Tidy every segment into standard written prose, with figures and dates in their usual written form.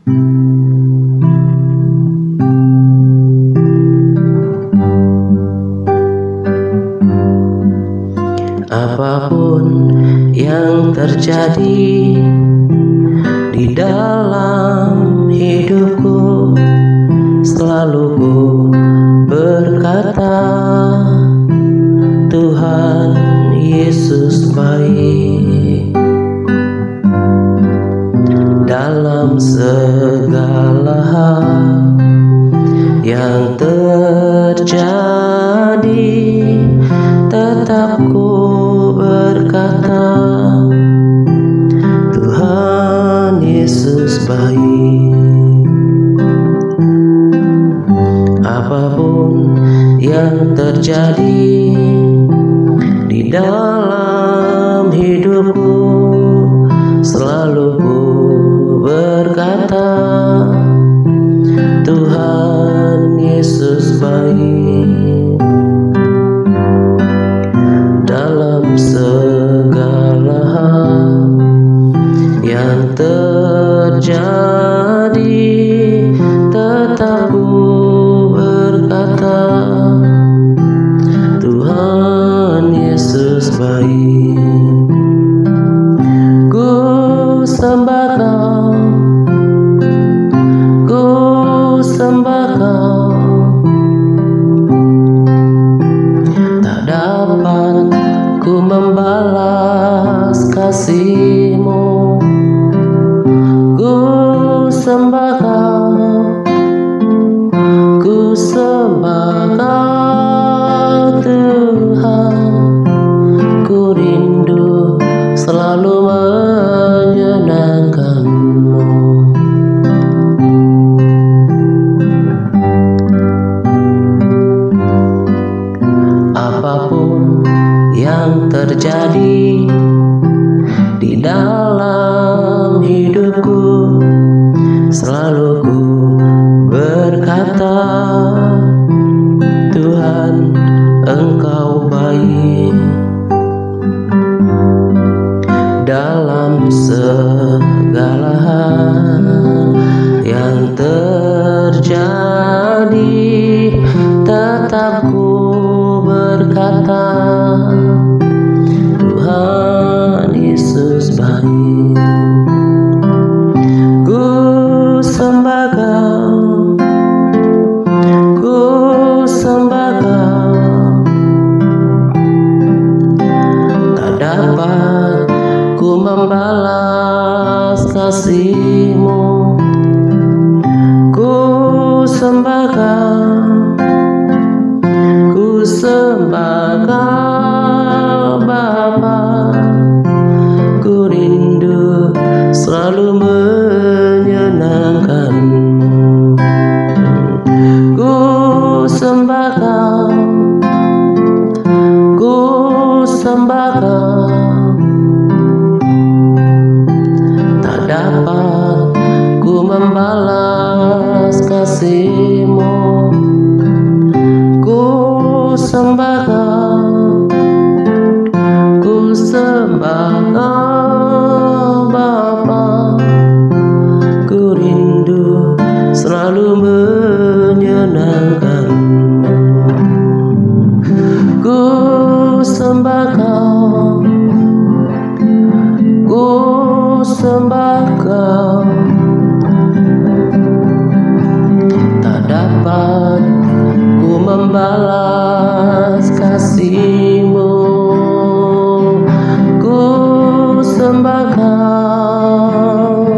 Apapun yang terjadi di dalam hidupku, selalu ku berkata, Tuhan Yesus baik. Dalam segala hal yang terjadi, tetap ku berkata, Tuhan Yesus baik. Apapun yang terjadi di dalam hidupku, selalu ku berkata, Tuhan Yesus baik. Dalam segala hal yang terjadi, tetap ku berkata, Tuhan Yesus baik. Ku sembah Kau, ku sembah Kau, tak dapat ku membalas kasih-Mu. Ku sembah Kau, ku sembah Kau Tuhan. Ku rindu selalu menyenangkan-Mu. Apapun yang terjadi di dalam hidupku, selalu ku berkata, Tuhan Engkau baik. Dalam segala hal yang terjadi, tetap ku berkata, Tuhan Yesus baik. Ku sembah Kau, ku sembah Kau, tak dapat ku membalas kasih-Mu. Ku sembah Kau, ku sembah Kau Bapa. Ku rindu selalu menyenangkan-Mu. Ku sembah Kau, ku sembah Kau, tak dapat ku membalas kasih-Mu. Ku sembah Kau, ku sembah Kau Bapa. Ku rindu selalu menyenangkan-Mu. Ku sembah Kau, ku sembah Kau, tak dapat ku membalas kasih-Mu. Ku sembah Kau,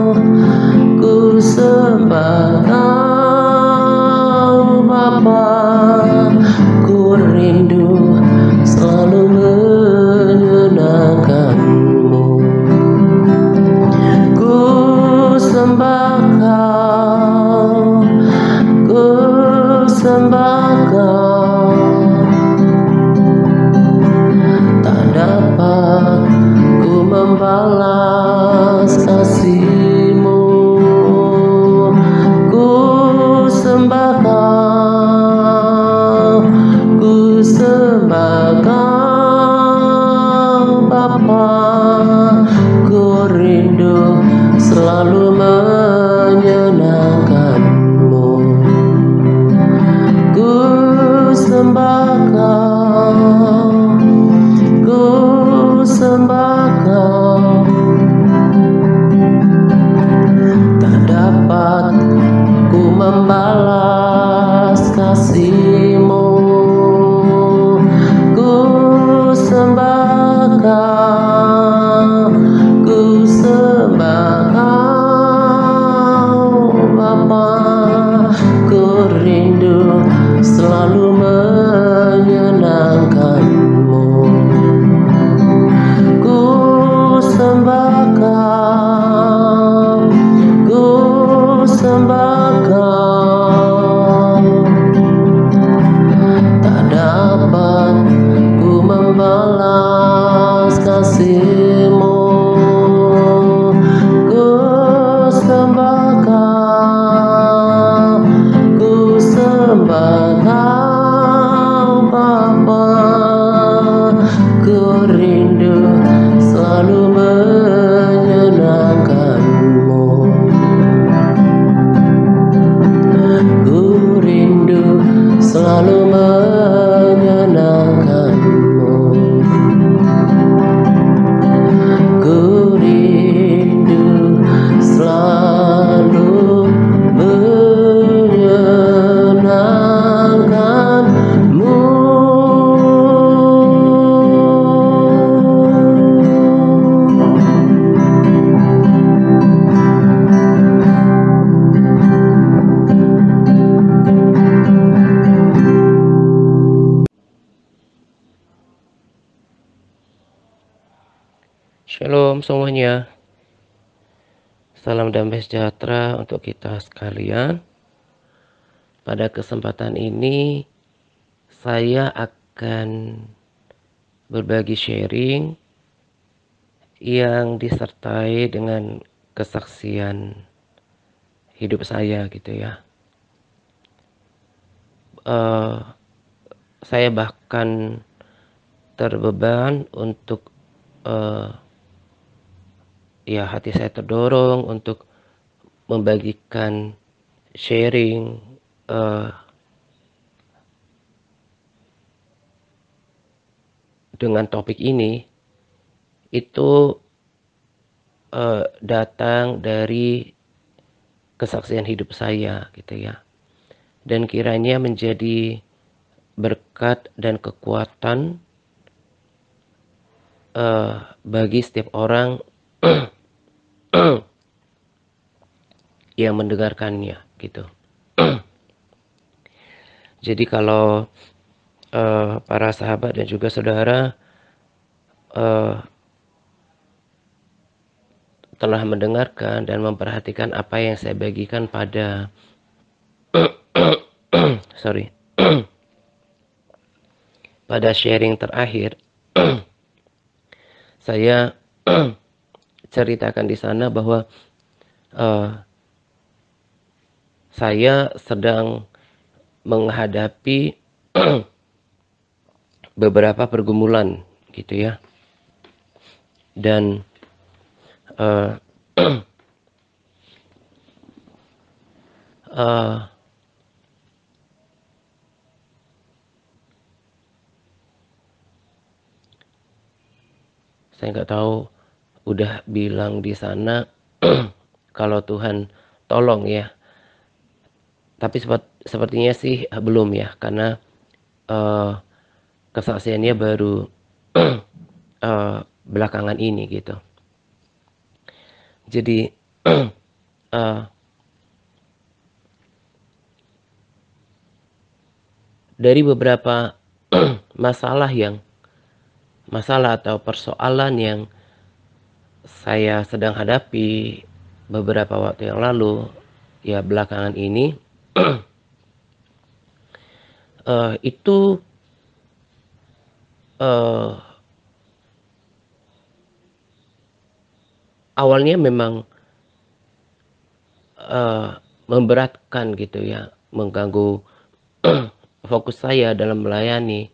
ku sembah Kau Bapa. Ku rindu selalu menyenangkan-Mu. Ku sembah Kau, ku sembah Kau, tak dapat ku membalas kasih-Mu. Ku sembah Kau, ku sembah Kau Bapa. Ku rindu selalu sembah Kau, tak dapat ku membalas kasih-Mu. Ku sembah Kau, ku sembah Kau Bapa. Ku rindu selalu menyenangkan-Mu. Ku rindu selalu menyenangkan-Mu. Ku rindu selalu menyenangkan-Mu. Shalom semuanya. Salam damai sejahtera untuk kita sekalian. Pada kesempatan ini saya akan berbagi sharing yang disertai dengan kesaksian hidup saya gitu ya. Saya bahkan terbeban untuk ya hati saya terdorong untuk membagikan sharing dengan topik ini itu datang dari kesaksian hidup saya gitu ya, dan kiranya menjadi berkat dan kekuatan bagi setiap orang yang mendengarkannya gitu. Jadi kalau para sahabat dan juga saudara telah mendengarkan dan memperhatikan apa yang saya bagikan pada pada sharing terakhir, saya ceritakan di sana bahwa saya sedang menghadapi beberapa pergumulan gitu ya, dan saya nggak tahu udah bilang di sana kalau Tuhan tolong ya, tapi sepertinya sih belum ya, karena kesaksiannya baru belakangan ini gitu. Jadi dari beberapa masalah atau persoalan yang saya sedang hadapi beberapa waktu yang lalu ya, belakangan ini itu awalnya memang memberatkan gitu ya, mengganggu fokus saya dalam melayani,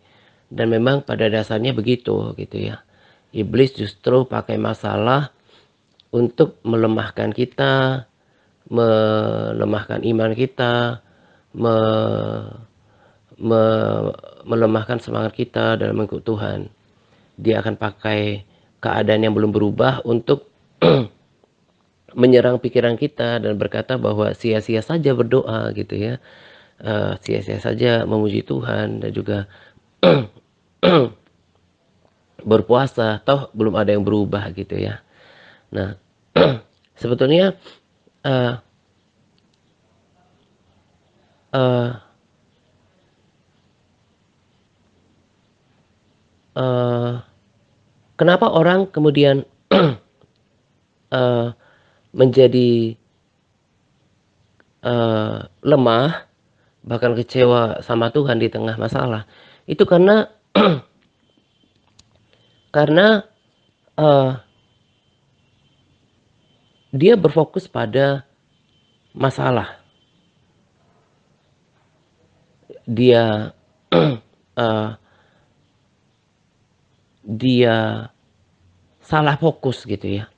dan memang pada dasarnya begitu gitu ya. Iblis justru pakai masalah untuk melemahkan kita, melemahkan iman kita, melemahkan semangat kita dalam mengikut Tuhan. Dia akan pakai keadaan yang belum berubah untuk menyerang pikiran kita dan berkata bahwa sia-sia saja berdoa gitu ya, sia-sia saja memuji Tuhan dan juga berpuasa, toh belum ada yang berubah gitu ya. Nah, sebetulnya kenapa orang kemudian menjadi lemah, bahkan kecewa sama Tuhan di tengah masalah, itu karena karena, eee, dia berfokus pada masalah. Dia, eee, dia salah fokus gitu ya.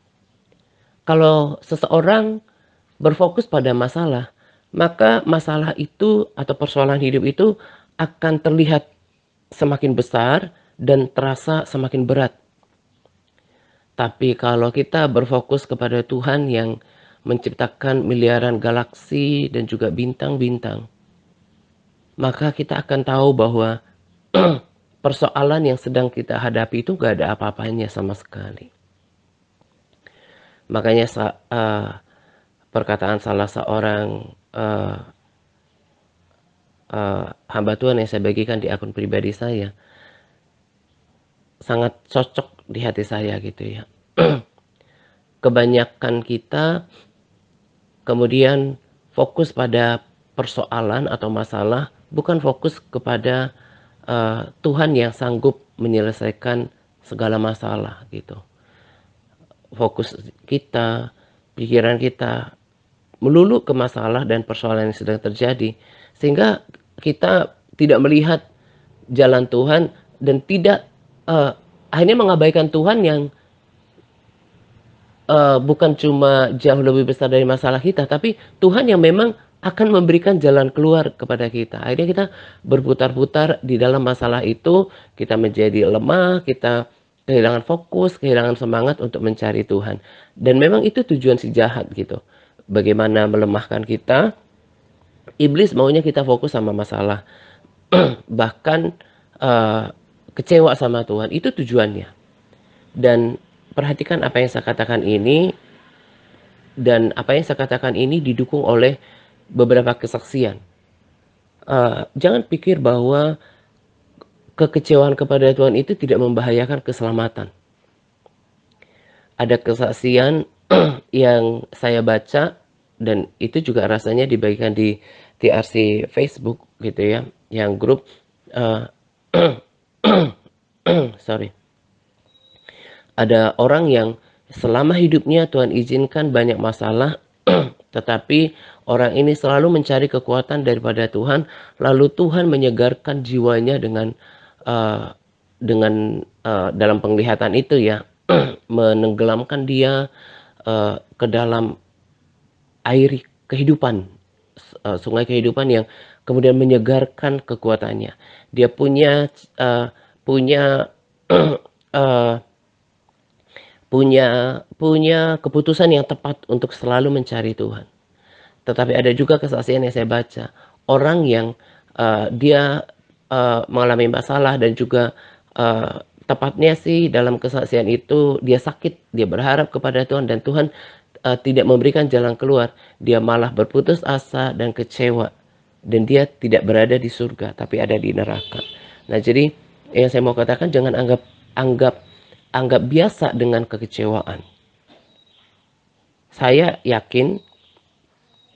Kalau seseorang berfokus pada masalah, maka masalah itu atau persoalan hidup itu akan terlihat semakin besar dan terasa semakin berat. Tapi kalau kita berfokus kepada Tuhan yang menciptakan miliaran galaksi dan juga bintang-bintang, maka kita akan tahu bahwa persoalan yang sedang kita hadapi itu gak ada apa-apanya sama sekali. Makanya perkataan salah seorang hamba Tuhan yang saya bagikan di akun pribadi saya sangat cocok di hati saya gitu ya. Kebanyakan kita kemudian fokus pada persoalan atau masalah, bukan fokus kepada Tuhan yang sanggup menyelesaikan segala masalah gitu. Fokus kita, pikiran kita melulu ke masalah dan persoalan yang sedang terjadi, sehingga kita tidak melihat jalan Tuhan dan tidak akhirnya mengabaikan Tuhan yang bukan cuma jauh lebih besar dari masalah kita, tapi Tuhan yang memang akan memberikan jalan keluar kepada kita. Akhirnya kita berputar-putar di dalam masalah itu, kita menjadi lemah, kita kehilangan fokus, kehilangan semangat untuk mencari Tuhan. Dan memang itu tujuan si jahat gitu. Bagaimana melemahkan kita, iblis maunya kita fokus sama masalah. Bahkan kecewa sama Tuhan, itu tujuannya. Dan perhatikan apa yang saya katakan ini, dan apa yang saya katakan ini didukung oleh beberapa kesaksian. Jangan pikir bahwa kekecewaan kepada Tuhan itu tidak membahayakan keselamatan. Ada kesaksian yang saya baca dan itu juga rasanya dibagikan di TRC Facebook gitu ya, yang grup sorry. Ada orang yang selama hidupnya Tuhan izinkan banyak masalah, tetapi orang ini selalu mencari kekuatan daripada Tuhan, lalu Tuhan menyegarkan jiwanya dengan dalam penglihatan itu ya, menenggelamkan dia ke dalam air kehidupan, sungai kehidupan yang kemudian menyegarkan kekuatannya. Dia punya punya keputusan yang tepat untuk selalu mencari Tuhan. Tetapi ada juga kesaksian yang saya baca, orang yang dia mengalami masalah dan juga tepatnya sih dalam kesaksian itu dia sakit, dia berharap kepada Tuhan dan Tuhan tidak memberikan jalan keluar. Dia malah berputus asa dan kecewa. Dan dia tidak berada di surga, tapi ada di neraka. Nah, jadi yang saya mau katakan, jangan anggap biasa dengan kekecewaan. Saya yakin,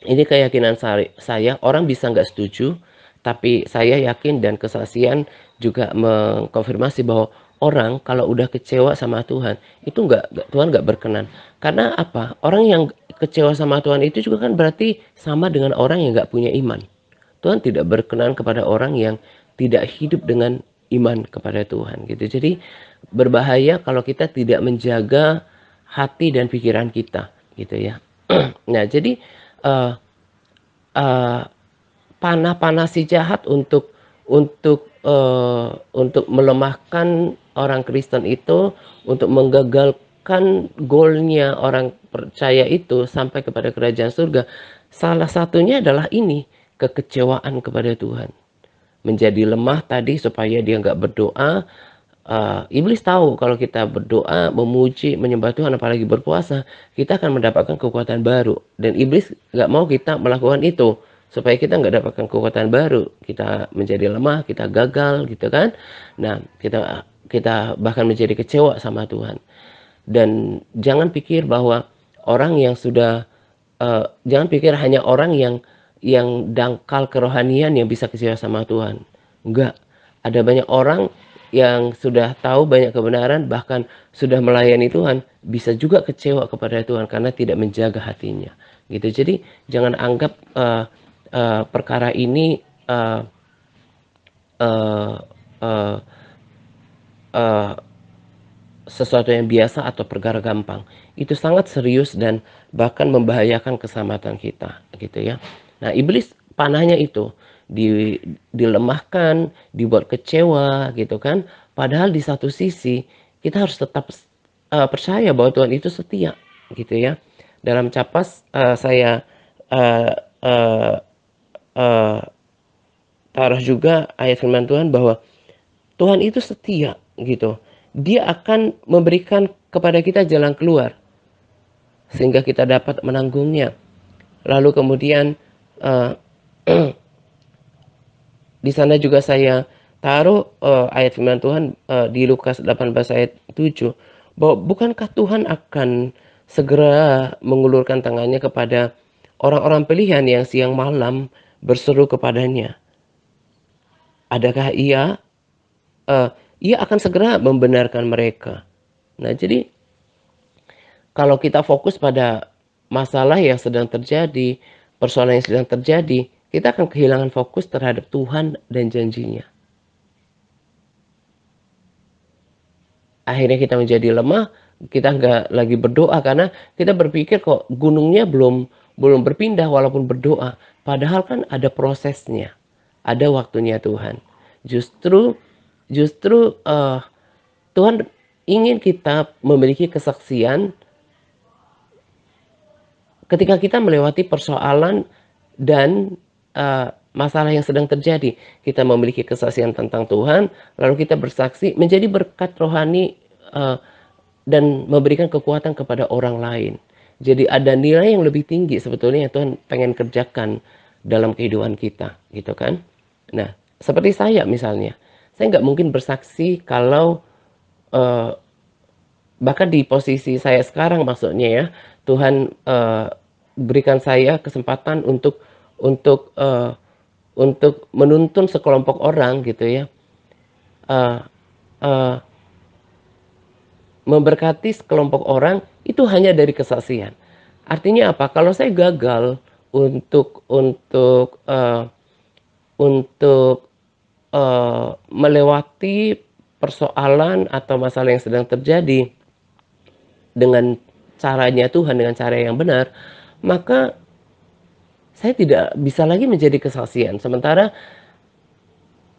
ini keyakinan saya, orang bisa nggak setuju, tapi saya yakin dan kesaksian juga mengkonfirmasi bahwa orang kalau udah kecewa sama Tuhan, itu Tuhan nggak berkenan. Karena apa? Orang yang kecewa sama Tuhan itu juga kan berarti sama dengan orang yang nggak punya iman. Tuhan tidak berkenan kepada orang yang tidak hidup dengan iman kepada Tuhan gitu. Jadi berbahaya kalau kita tidak menjaga hati dan pikiran kita gitu ya. Nah, jadi panah-panah si jahat untuk melemahkan orang Kristen itu, untuk menggagalkan goalnya orang percaya itu sampai kepada kerajaan surga. Salah satunya adalah ini, kekecewaan kepada Tuhan. Menjadi lemah tadi supaya dia nggak berdoa. Iblis tahu kalau kita berdoa, memuji, menyembah Tuhan, apalagi berpuasa, kita akan mendapatkan kekuatan baru. Dan iblis nggak mau kita melakukan itu, supaya kita nggak dapatkan kekuatan baru. Kita menjadi lemah, kita gagal gitu kan. Nah, kita bahkan menjadi kecewa sama Tuhan. Dan jangan pikir bahwa orang yang sudah, jangan pikir hanya orang yang yang dangkal kerohanian yang bisa kecewa sama Tuhan. Enggak. Ada banyak orang yang sudah tahu banyak kebenaran, bahkan sudah melayani Tuhan, bisa juga kecewa kepada Tuhan karena tidak menjaga hatinya. Gitu. Jadi jangan anggap perkara ini uh, uh, uh, uh, sesuatu yang biasa atau perkara gampang. Itu sangat serius dan bahkan membahayakan keselamatan kita, gitu ya. Nah, iblis panahnya itu dilemahkan, dibuat kecewa, gitu kan. Padahal di satu sisi kita harus tetap percaya bahwa Tuhan itu setia, gitu ya. Dalam Capas saya uh, uh, uh, taruh juga ayat firman Tuhan bahwa Tuhan itu setia, gitu. Dia akan memberikan kepada kita jalan keluar sehingga kita dapat menanggungnya. Lalu kemudian di sana juga saya taruh ayat firman Tuhan di Lukas 18 ayat 7 bahwa bukankah Tuhan akan segera mengulurkan tangannya kepada orang-orang pilihan yang siang malam berseru kepadanya. Adakah ia akan segera membenarkan mereka. Nah, jadi kalau kita fokus pada masalah yang sedang terjadi, persoalan yang sedang terjadi, kita akan kehilangan fokus terhadap Tuhan dan janjinya. Akhirnya kita menjadi lemah, kita nggak lagi berdoa karena kita berpikir kok gunungnya belum berpindah walaupun berdoa. Padahal kan ada prosesnya, ada waktunya Tuhan. Justru Tuhan ingin kita memiliki kesaksian ketika kita melewati persoalan dan masalah yang sedang terjadi. Kita memiliki kesaksian tentang Tuhan, lalu kita bersaksi menjadi berkat rohani dan memberikan kekuatan kepada orang lain. Jadi ada nilai yang lebih tinggi sebetulnya yang Tuhan pengen kerjakan dalam kehidupan kita, gitu kan? Nah, seperti saya misalnya, saya nggak mungkin bersaksi kalau bahkan di posisi saya sekarang maksudnya ya, Tuhan berikan saya kesempatan untuk menuntun sekelompok orang gitu ya, uh, uh, memberkati sekelompok orang itu hanya dari kesaksian. Artinya apa? Kalau saya gagal untuk melewati persoalan atau masalah yang sedang terjadi dengan caranya Tuhan, dengan cara yang benar, maka saya tidak bisa lagi menjadi kesaksian. Sementara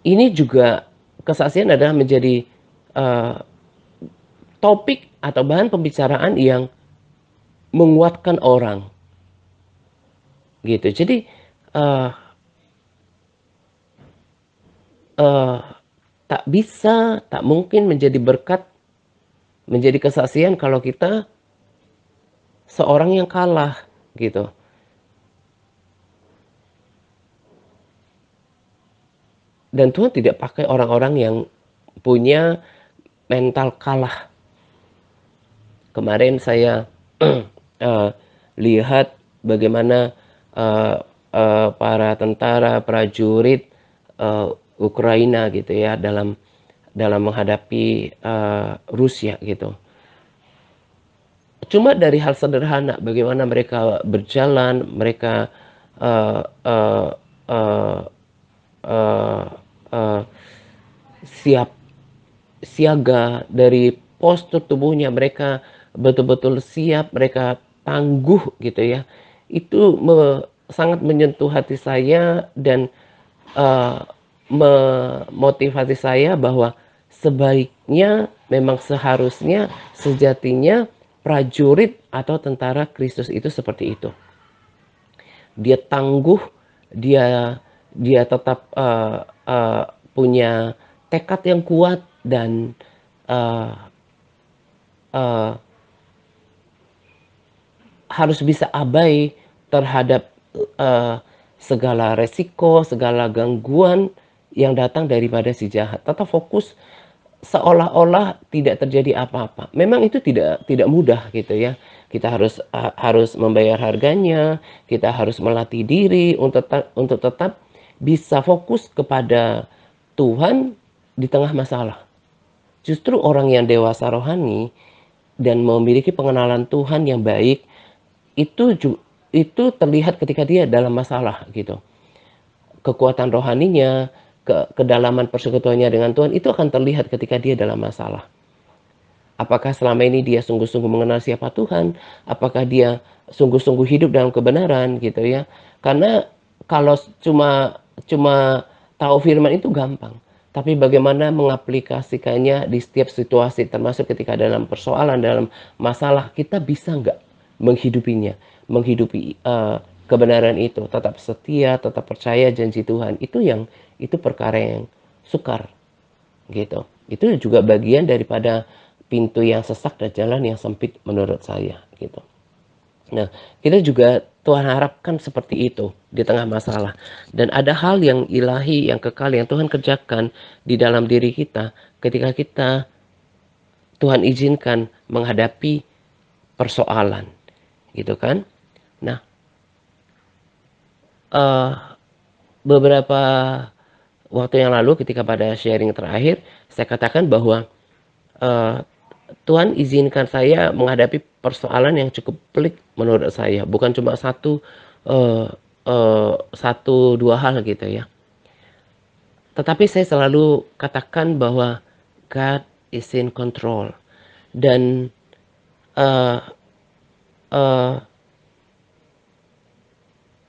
ini juga kesaksian adalah menjadi topik atau bahan pembicaraan yang menguatkan orang. Gitu. Jadi tak mungkin menjadi berkat, menjadi kesaksian kalau kita seorang yang kalah gitu. Dan Tuhan tidak pakai orang-orang yang punya mental kalah. Kemarin saya lihat bagaimana para tentara, prajurit Ukraina gitu ya dalam menghadapi Rusia gitu. Cuma dari hal sederhana, bagaimana mereka berjalan, mereka siap siaga dari postur tubuhnya, mereka betul-betul siap, mereka tangguh gitu ya. Itu sangat menyentuh hati saya dan memotivasi saya bahwa sebaiknya memang seharusnya sejatinya prajurit atau tentara Kristus itu seperti itu. Dia tangguh, dia tetap punya tekad yang kuat dan harus bisa abai terhadap segala resiko, segala gangguan yang datang daripada si jahat. Tetap fokus seolah-olah tidak terjadi apa-apa. Memang itu tidak mudah gitu ya. kita harus membayar harganya, kita harus melatih diri untuk tetap bisa fokus kepada Tuhan di tengah masalah. Justru orang yang dewasa rohani dan memiliki pengenalan Tuhan yang baik itu terlihat ketika dia dalam masalah gitu. Kekuatan rohaninya, kedalaman persekutuannya dengan Tuhan itu akan terlihat ketika dia dalam masalah. Apakah selama ini dia sungguh-sungguh mengenal siapa Tuhan? Apakah dia sungguh-sungguh hidup dalam kebenaran gitu ya? Karena kalau cuma tahu firman itu gampang. Tapi bagaimana mengaplikasikannya di setiap situasi, termasuk ketika dalam persoalan, dalam masalah, kita bisa nggak menghidupinya, menghidupi kebenaran itu, tetap setia, tetap percaya janji Tuhan. Itu perkara yang sukar gitu. Itu juga bagian daripada pintu yang sesak dan jalan yang sempit menurut saya gitu. Nah, kita juga Tuhan harapkan seperti itu di tengah masalah. Dan ada hal yang ilahi, yang kekal, yang Tuhan kerjakan di dalam diri kita ketika kita Tuhan izinkan menghadapi persoalan, gitu kan? Nah, beberapa waktu yang lalu ketika pada sharing terakhir, saya katakan bahwa Tuhan izinkan saya menghadapi persoalan yang cukup pelik menurut saya, bukan cuma satu dua hal gitu ya. Tetapi saya selalu katakan bahwa God is in control, dan uh, uh,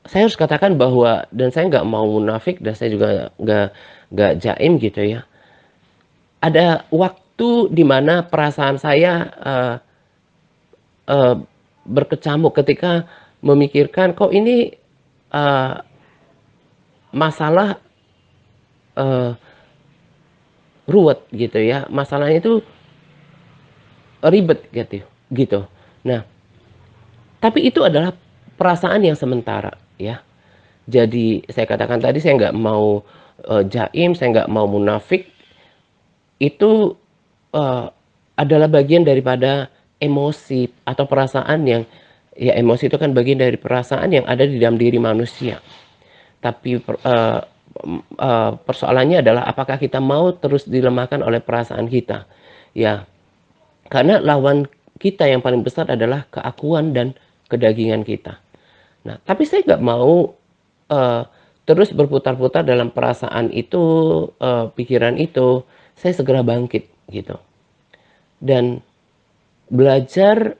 saya harus katakan bahwa, dan saya nggak mau munafik dan saya juga nggak jaim gitu ya. Ada waktu di mana perasaan saya berkecamuk ketika memikirkan kok ini masalah ruwet gitu ya, masalahnya itu ribet gitu. Nah, tapi itu adalah perasaan yang sementara ya. Jadi saya katakan tadi, saya nggak mau jaim, saya nggak mau munafik. Itu adalah bagian daripada emosi atau perasaan yang, ya emosi itu kan bagian dari perasaan yang ada di dalam diri manusia. Tapi persoalannya adalah apakah kita mau terus dilemahkan oleh perasaan kita. Ya, karena lawan kita yang paling besar adalah keakuan dan kedagingan kita. Nah, tapi saya nggak mau terus berputar-putar dalam perasaan itu, pikiran itu. Saya segera bangkit gitu. Dan belajar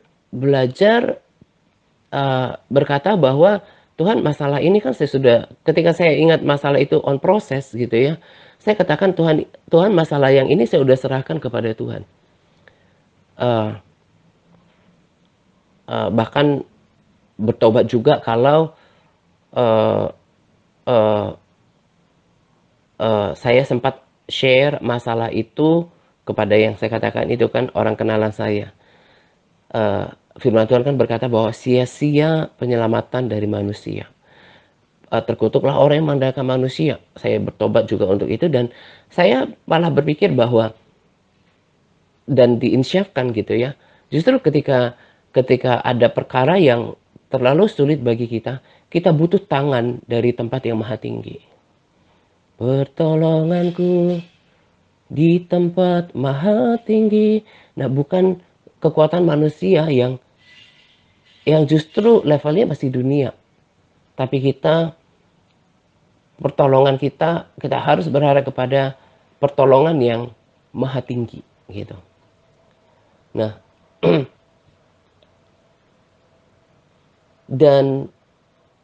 berkata bahwa Tuhan, masalah ini kan ketika saya ingat masalah itu on proses gitu ya, saya katakan Tuhan masalah yang ini saya udah serahkan kepada Tuhan. Bahkan bertobat juga kalau saya sempat share masalah itu kepada yang saya katakan itu kan orang kenalan saya. Firman Tuhan kan berkata bahwa sia-sia penyelamatan dari manusia. Terkutuklah orang yang mengandalkan manusia. Saya bertobat juga untuk itu, dan saya malah berpikir bahwa, dan diinsyafkan gitu ya, justru ketika ada perkara yang terlalu sulit bagi kita butuh tangan dari tempat yang maha tinggi. Pertolonganku di tempat maha tinggi. Nah, bukan kekuatan manusia yang justru levelnya masih dunia. Tapi pertolongan kita harus berharap kepada pertolongan yang maha tinggi gitu. Nah, dan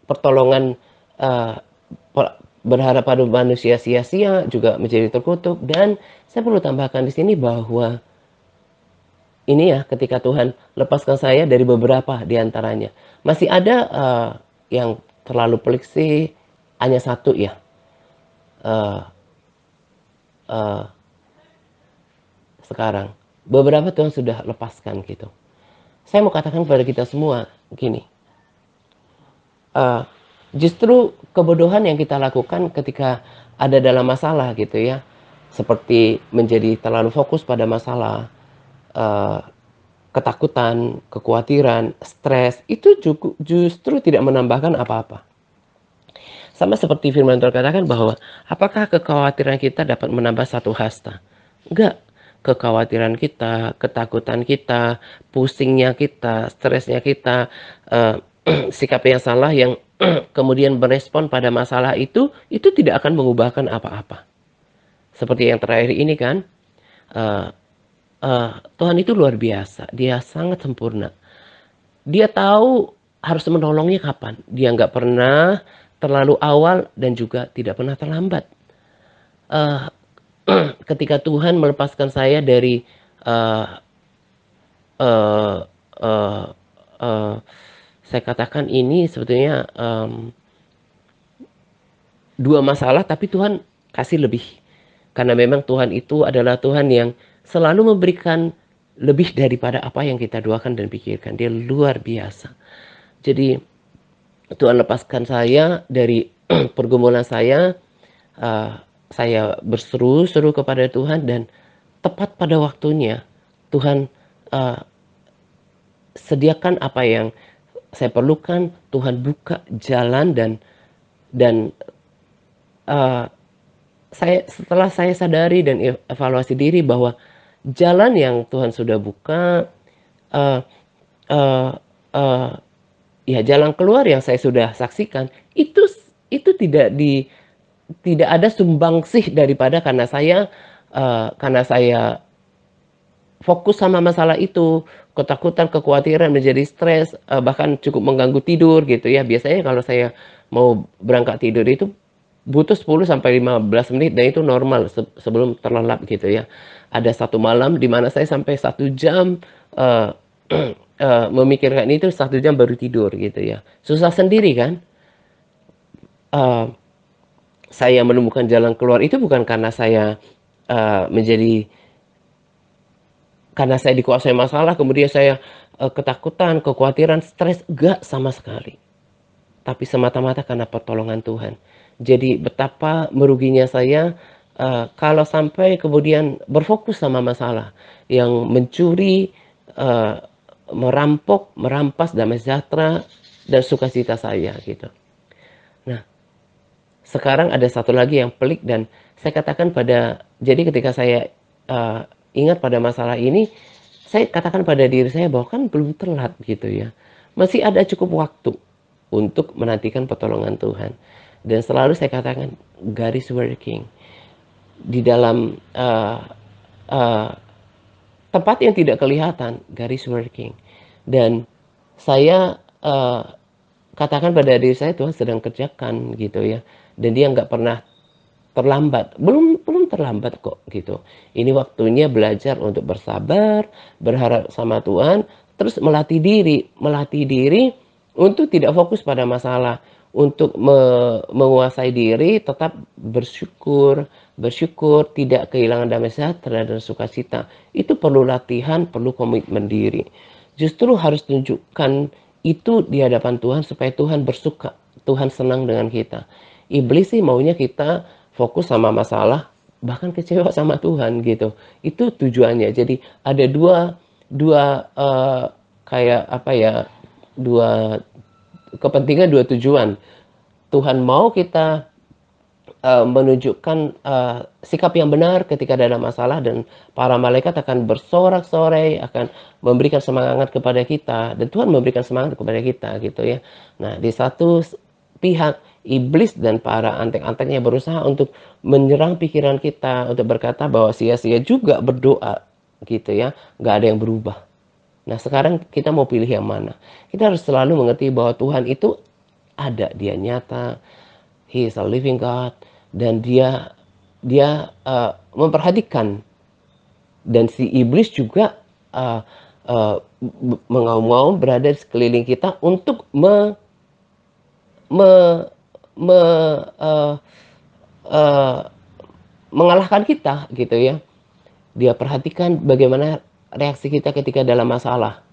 pertolongan berharap pada manusia sia-sia juga menjadi terkutuk. Dan saya perlu tambahkan di sini bahwa ini ya, ketika Tuhan lepaskan saya dari beberapa diantaranya, masih ada yang terlalu pelik sih, hanya satu ya. Sekarang beberapa Tuhan sudah lepaskan gitu. Saya mau katakan kepada kita semua gini, justru kebodohan yang kita lakukan ketika ada dalam masalah gitu ya, seperti menjadi terlalu fokus pada masalah, ketakutan, kekhawatiran, stres, itu justru tidak menambahkan apa-apa. Sama seperti firman Tuhan katakan bahwa apakah kekhawatiran kita dapat menambah satu hasta? Enggak. Kekhawatiran kita, ketakutan kita, pusingnya kita, stresnya kita, sikap yang salah yang kemudian berespon pada masalah itu tidak akan mengubahkan apa-apa. Seperti yang terakhir ini kan, eh, Tuhan itu luar biasa, Dia sangat sempurna. Dia tahu harus menolongnya kapan. Dia nggak pernah terlalu awal dan juga tidak pernah terlambat. Eh, ketika Tuhan melepaskan saya dari eh, eh, eh, eh, saya katakan ini sebetulnya dua masalah, tapi Tuhan kasih lebih. Karena memang Tuhan itu adalah Tuhan yang selalu memberikan lebih daripada apa yang kita doakan dan pikirkan. Dia luar biasa. Jadi Tuhan lepaskan saya dari pergumulan saya. Saya berseru-seru kepada Tuhan dan tepat pada waktunya Tuhan sediakan apa yang saya perlukan. Tuhan buka jalan dan setelah saya sadari dan evaluasi diri bahwa jalan yang Tuhan sudah buka, uh, uh, uh, ya jalan keluar yang saya sudah saksikan itu tidak ada sumbangsih daripada karena saya fokus sama masalah itu, ketakutan, kekhawatiran menjadi stres, bahkan cukup mengganggu tidur gitu ya. Biasanya kalau saya mau berangkat tidur itu butuh 10 sampai 15 menit dan itu normal sebelum terlelap gitu ya. Ada satu malam di mana saya sampai 1 jam memikirkan itu, 1 jam baru tidur gitu ya. Susah sendiri kan? Saya menemukan jalan keluar itu bukan karena saya karena saya dikuasai masalah, kemudian saya ketakutan, kekhawatiran, stres, enggak sama sekali. Tapi semata-mata karena pertolongan Tuhan. Jadi betapa meruginya saya kalau sampai kemudian berfokus sama masalah yang mencuri, merampok, merampas damai sejahtera dan sukacita saya gitu. Nah, sekarang ada satu lagi yang pelik dan saya katakan jadi ketika saya ingat pada masalah ini, saya katakan pada diri saya bahwa kan belum telat gitu ya. Masih ada cukup waktu untuk menantikan pertolongan Tuhan. Dan selalu saya katakan, God is working. Di dalam tempat yang tidak kelihatan, God is working. Dan saya katakan pada diri saya, Tuhan sedang kerjakan gitu ya. Dan dia nggak pernah terlambat. Belum terlambat kok gitu. Ini waktunya belajar untuk bersabar, berharap sama Tuhan, terus melatih diri untuk tidak fokus pada masalah, untuk menguasai diri, tetap bersyukur, tidak kehilangan damai sejahtera dan sukacita. Itu perlu latihan, perlu komitmen diri. Justru harus tunjukkan itu di hadapan Tuhan supaya Tuhan bersuka, Tuhan senang dengan kita. Iblis sih maunya kita fokus sama masalah, bahkan kecewa sama Tuhan gitu. Itu tujuannya. Jadi ada dua kayak apa ya, dua kepentingan, dua tujuan. Tuhan mau kita menunjukkan sikap yang benar ketika ada masalah, dan para malaikat akan bersorak-sorai, akan memberikan semangat kepada kita, dan Tuhan memberikan semangat kepada kita gitu ya. Nah, di satu pihak iblis dan para antek-anteknya berusaha untuk menyerang pikiran kita, untuk berkata bahwa sia-sia juga berdoa gitu ya, nggak ada yang berubah. Nah, sekarang kita mau pilih yang mana? Kita harus selalu mengerti bahwa Tuhan itu ada, dia nyata, He is a living God, dan dia memperhatikan. Dan si iblis juga mengaum-ngaum berada di sekeliling kita untuk mengalahkan kita gitu ya. Dia perhatikan bagaimana reaksi kita ketika dalam masalah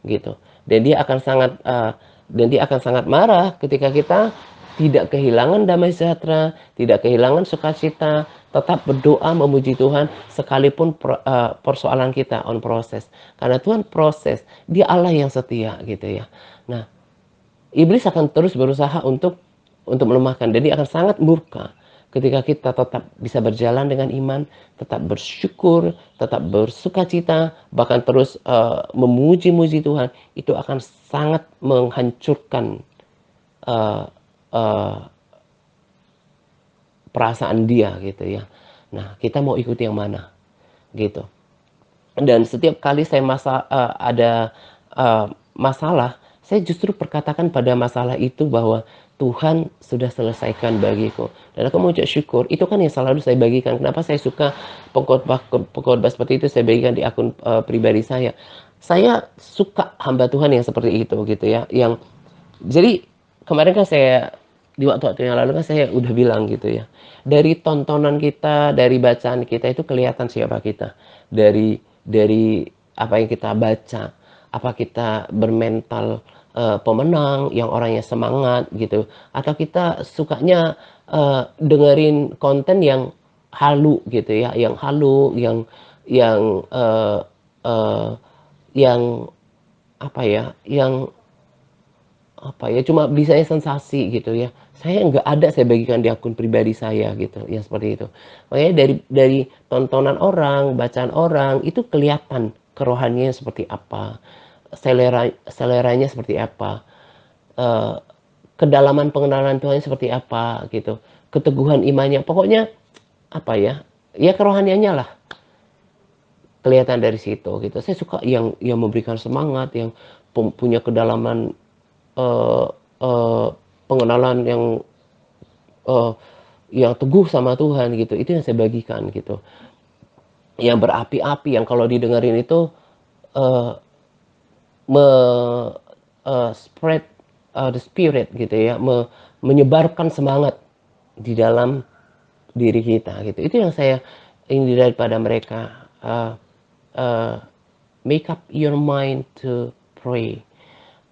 gitu. Dan dia akan sangat marah ketika kita tidak kehilangan damai sejahtera, tidak kehilangan sukacita, tetap berdoa memuji Tuhan sekalipun persoalan kita on proses. Karena Tuhan proses, Dia Allah yang setia gitu ya. Nah, iblis akan terus berusaha untuk melemahkan, dan dia akan sangat murka ketika kita tetap bisa berjalan dengan iman, tetap bersyukur, tetap bersukacita, bahkan terus memuji-muji Tuhan. Itu akan sangat menghancurkan uh, uh, perasaan dia gitu ya. Nah, kita mau ikut yang mana gitu. Dan setiap kali saya ada masalah, saya justru perkatakan pada masalah itu bahwa Tuhan sudah selesaikan bagiku. Dan aku mengucap syukur. Itu kan yang selalu saya bagikan. Kenapa saya suka pengkhotbah seperti itu saya bagikan di akun pribadi saya. Saya suka hamba Tuhan yang seperti itu gitu ya. Yang jadi kemarin kan saya di waktu-waktu yang lalu kan saya udah bilang gitu ya. Dari tontonan kita, dari bacaan kita itu kelihatan siapa kita. Dari apa yang kita baca, apa kita bermental pemenang, yang orangnya semangat gitu, atau kita sukanya dengerin konten yang halu gitu ya, yang halu, yang yang apa ya, yang apa ya, cuma bisanya sensasi gitu ya. Saya nggak ada saya bagikan di akun pribadi saya gitu, ya seperti itu. Makanya dari tontonan orang, bacaan orang, itu kelihatan kerohaniannya seperti apa, seleranya seperti apa, eh, kedalaman pengenalan Tuhan seperti apa gitu, keteguhan imannya, pokoknya apa ya, ya kerohaniannya lah kelihatan dari situ gitu. Saya suka yang memberikan semangat, yang punya kedalaman uh, uh, pengenalan uh, yang teguh sama Tuhan gitu. Itu yang saya bagikan gitu. Yang berapi-api, yang kalau didengarin itu uh, me spread the spirit gitu ya, menyebarkan semangat di dalam diri kita gitu. Itu yang saya ingin daripada mereka. Make up your mind to pray.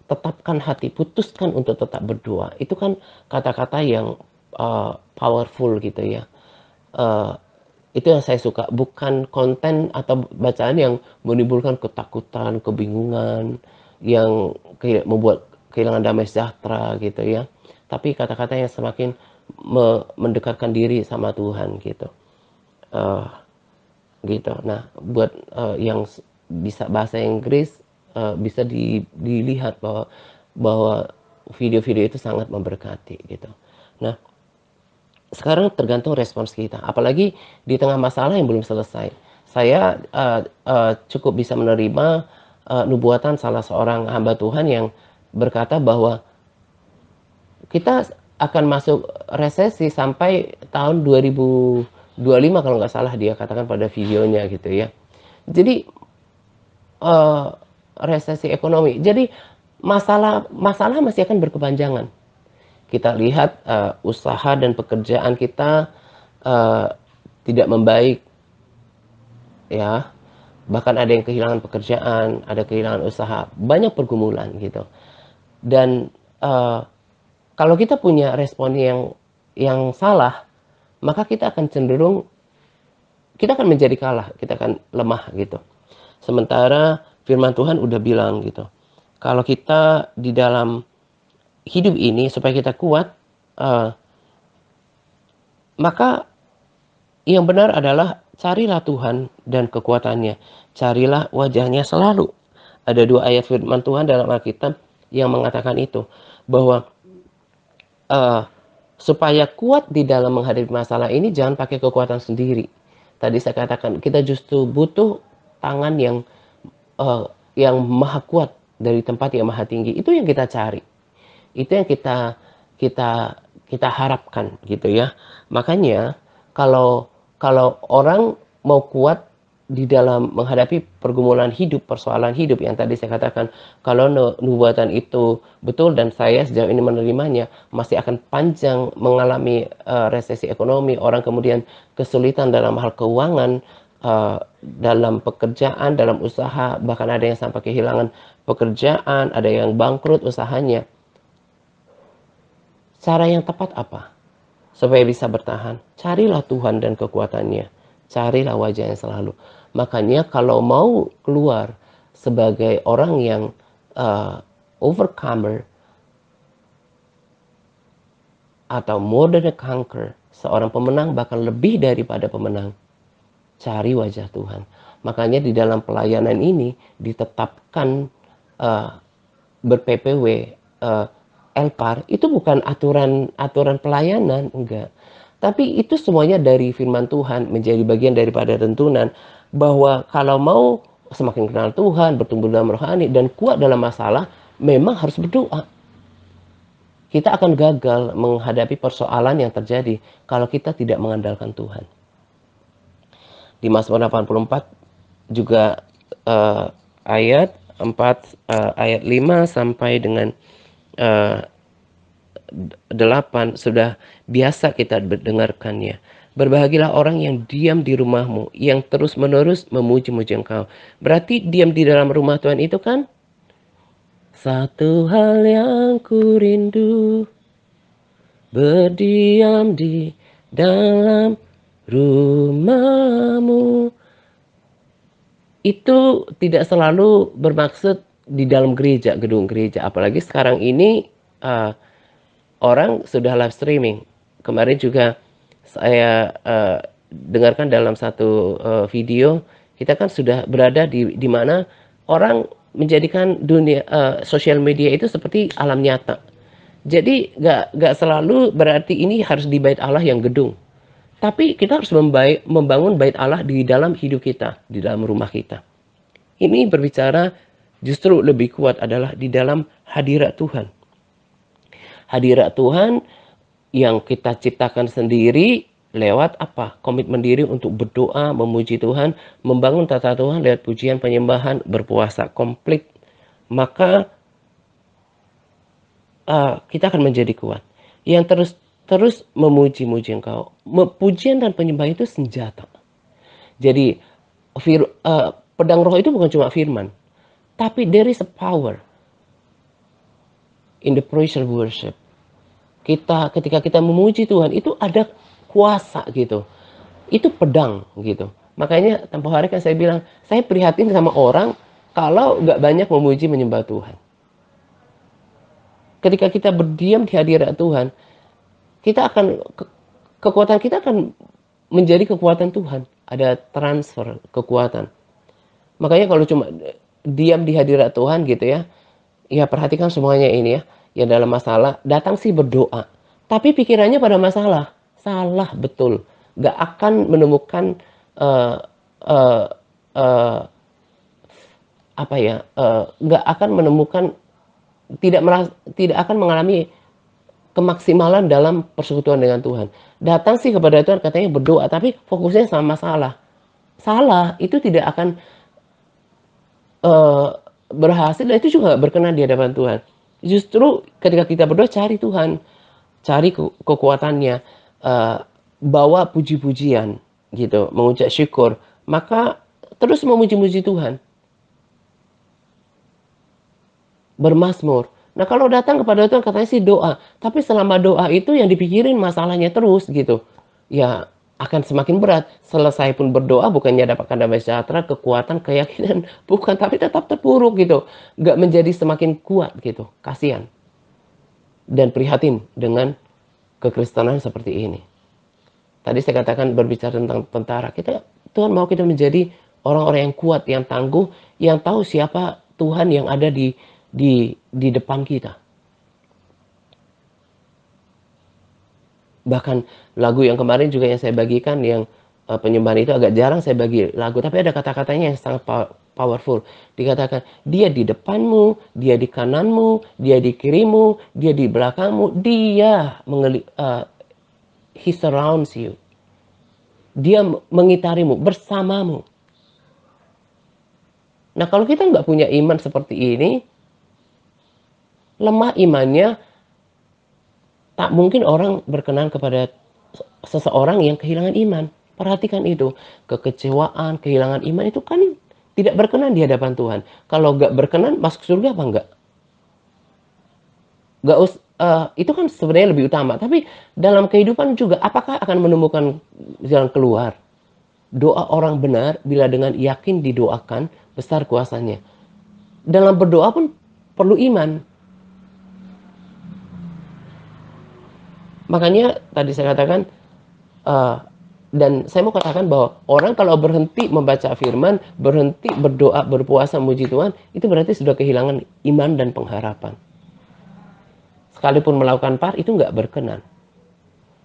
Tetapkan hati, putuskan untuk tetap berdoa. Itu kan kata-kata yang powerful gitu ya. Uh, itu yang saya suka, bukan konten atau bacaan yang menimbulkan ketakutan, kebingungan, yang membuat kehilangan damai sejahtera gitu ya. Tapi kata-kata yang semakin mendekatkan diri sama Tuhan gitu. Uh, gitu. Nah, buat yang bisa bahasa Inggris, bisa dilihat bahwa video-video itu sangat memberkati gitu. Nah, sekarang tergantung respons kita, apalagi di tengah masalah yang belum selesai. Saya cukup bisa menerima nubuatan salah seorang hamba Tuhan yang berkata bahwa kita akan masuk resesi sampai tahun 2025 kalau nggak salah dia katakan pada videonya gitu ya. Jadi resesi ekonomi. Jadi masalah masih akan berkepanjangan. Kita lihat usaha dan pekerjaan kita tidak membaik ya. Bahkan ada yang kehilangan pekerjaan, ada kehilangan usaha, banyak pergumulan gitu. Dan kalau kita punya respon yang salah, maka kita akan cenderung, kita akan menjadi kalah, kita akan lemah gitu. Sementara firman Tuhan udah bilang gitu, kalau kita di dalam hidup ini supaya kita kuat, maka yang benar adalah carilah Tuhan dan kekuatannya, carilah wajahnya selalu. Ada 2 ayat firman Tuhan dalam Alkitab yang mengatakan itu, bahwa supaya kuat di dalam menghadapi masalah ini jangan pakai kekuatan sendiri. Tadi saya katakan kita justru butuh tangan yang maha kuat dari tempat yang maha tinggi. Itu yang kita cari. Itu yang kita harapkan gitu ya. Makanya kalau orang mau kuat di dalam menghadapi pergumulan hidup, persoalan hidup yang tadi saya katakan, kalau nubuatan itu betul dan saya sejauh ini menerimanya, masih akan panjang mengalami resesi ekonomi, orang kemudian kesulitan dalam hal keuangan, dalam pekerjaan, dalam usaha, bahkan ada yang sampai kehilangan pekerjaan, ada yang bangkrut usahanya. Cara yang tepat apa? Supaya bisa bertahan, carilah Tuhan dan kekuatannya. Carilah wajahnya selalu. Makanya kalau mau keluar sebagai orang yang overcomer atau more than a conqueror, seorang pemenang bahkan lebih daripada pemenang, cari wajah Tuhan. Makanya di dalam pelayanan ini ditetapkan ber-PPW, Elpar, itu bukan aturan pelayanan, enggak. Tapi itu semuanya dari firman Tuhan, menjadi bagian daripada tuntunan bahwa kalau mau semakin kenal Tuhan, bertumbuh dalam rohani, dan kuat dalam masalah, memang harus berdoa. Kita akan gagal menghadapi persoalan yang terjadi kalau kita tidak mengandalkan Tuhan. Di Mazmur 84 juga ayat 4, ayat 5 sampai dengan 8 sudah biasa kita mendengarkannya. Berbahagialah orang yang diam di rumahmu, yang terus-menerus memuji-muji Engkau. Berarti diam di dalam rumah Tuhan itu kan satu hal yang ku rindu, berdiam di dalam rumahmu. Itu tidak selalu bermaksud di dalam gereja, gedung gereja. Apalagi sekarang ini orang sudah live streaming. Kemarin juga saya dengarkan dalam satu video, kita kan sudah berada di mana orang menjadikan dunia sosial media itu seperti alam nyata. Jadi nggak selalu berarti ini harus di bait Allah yang gedung. Tapi kita harus membangun bait Allah di dalam hidup kita, di dalam rumah kita. Ini berbicara justru lebih kuat adalah di dalam hadirat Tuhan. Hadirat Tuhan yang kita ciptakan sendiri lewat apa? Komitmen diri untuk berdoa, memuji Tuhan, membangun tata Tuhan lewat pujian, penyembahan, berpuasa komplit. Maka kita akan menjadi kuat. Yang terus memuji-muji Engkau. Pujian dan penyembahan itu senjata. Jadi pedang roh itu bukan cuma firman, tapi there is a power in the praise and worship. Ketika kita memuji Tuhan itu ada kuasa gitu. Itu pedang gitu. Makanya tempoh hari kan saya bilang, saya prihatin sama orang kalau nggak banyak memuji menyembah Tuhan. Ketika kita berdiam di hadirat Tuhan, kita akan kekuatan kita akan menjadi kekuatan Tuhan. Ada transfer kekuatan. Makanya kalau cuma diam di hadirat Tuhan gitu ya, ya perhatikan semuanya ini ya. Ya dalam masalah, datang sih berdoa. Tapi pikirannya pada masalah. Salah betul. Gak akan menemukan gak akan menemukan, tidak akan mengalami kemaksimalan dalam persekutuan dengan Tuhan. Datang sih kepada Tuhan katanya berdoa, tapi fokusnya sama masalah. Salah, itu tidak akan berhasil, dan itu juga berkenan di hadapan Tuhan. Justru ketika kita berdoa, cari Tuhan, cari kekuatannya, bawa puji-pujian gitu, mengucap syukur, maka terus memuji-muji Tuhan, bermazmur. Nah kalau datang kepada Tuhan katanya sih doa, tapi selama doa itu yang dipikirin masalahnya terus gitu, ya akan semakin berat. Selesai pun berdoa bukannya dapatkan damai sejahtera, kekuatan, keyakinan, bukan, tapi tetap terpuruk gitu, nggak menjadi semakin kuat gitu. Kasihan dan prihatin dengan kekristenan seperti ini. Tadi saya katakan berbicara tentang tentara, Tuhan mau kita menjadi orang-orang yang kuat, yang tangguh, yang tahu siapa Tuhan yang ada di depan kita. Bahkan lagu yang kemarin juga yang saya bagikan, yang penyembahan itu agak jarang saya bagi lagu, tapi ada kata-katanya yang sangat powerful. Dikatakan, dia di depanmu, dia di kananmu, dia di kirimu, dia di belakangmu, dia he surrounds you. Dia mengitarimu, bersamamu. Nah kalau kita nggak punya iman seperti ini, lemah imannya, tak mungkin orang berkenan kepada seseorang yang kehilangan iman. Perhatikan itu, kekecewaan, kehilangan iman itu kan tidak berkenan di hadapan Tuhan. Kalau nggak berkenan, masuk surga apa enggak? itu kan sebenarnya lebih utama, tapi dalam kehidupan juga apakah akan menemukan jalan keluar? Doa orang benar bila dengan yakin didoakan, besar kuasanya. Dalam berdoa pun perlu iman. Makanya tadi saya katakan, eh, dan saya mau katakan bahwa orang kalau berhenti membaca firman, berhenti berdoa, berpuasa, memuji Tuhan, itu berarti sudah kehilangan iman dan pengharapan. Sekalipun melakukan par, itu nggak berkenan.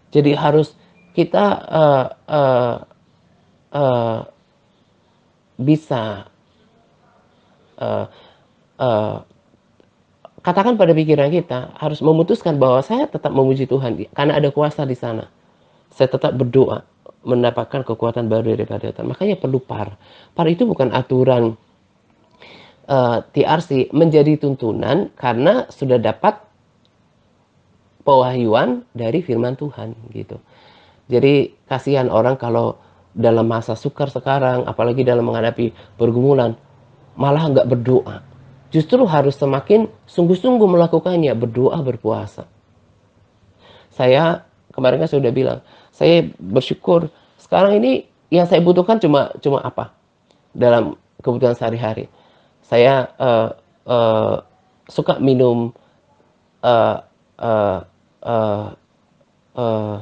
Jadi harus kita bisa uh, uh, katakan pada pikiran kita, harus memutuskan bahwa saya tetap memuji Tuhan karena ada kuasa di sana. Saya tetap berdoa mendapatkan kekuatan baru daripada Tuhan. Makanya perlu par. Par itu bukan aturan TRC, menjadi tuntunan karena sudah dapat pewahyuan dari firman Tuhan gitu. Jadi kasihan orang kalau dalam masa sukar sekarang, apalagi dalam menghadapi pergumulan, malah nggak berdoa. Justru harus semakin sungguh-sungguh melakukannya, berdoa, berpuasa. Saya kemarin kan sudah bilang, saya bersyukur sekarang ini yang saya butuhkan cuma apa? Dalam kebutuhan sehari-hari. Saya suka minum uh, uh, uh, uh,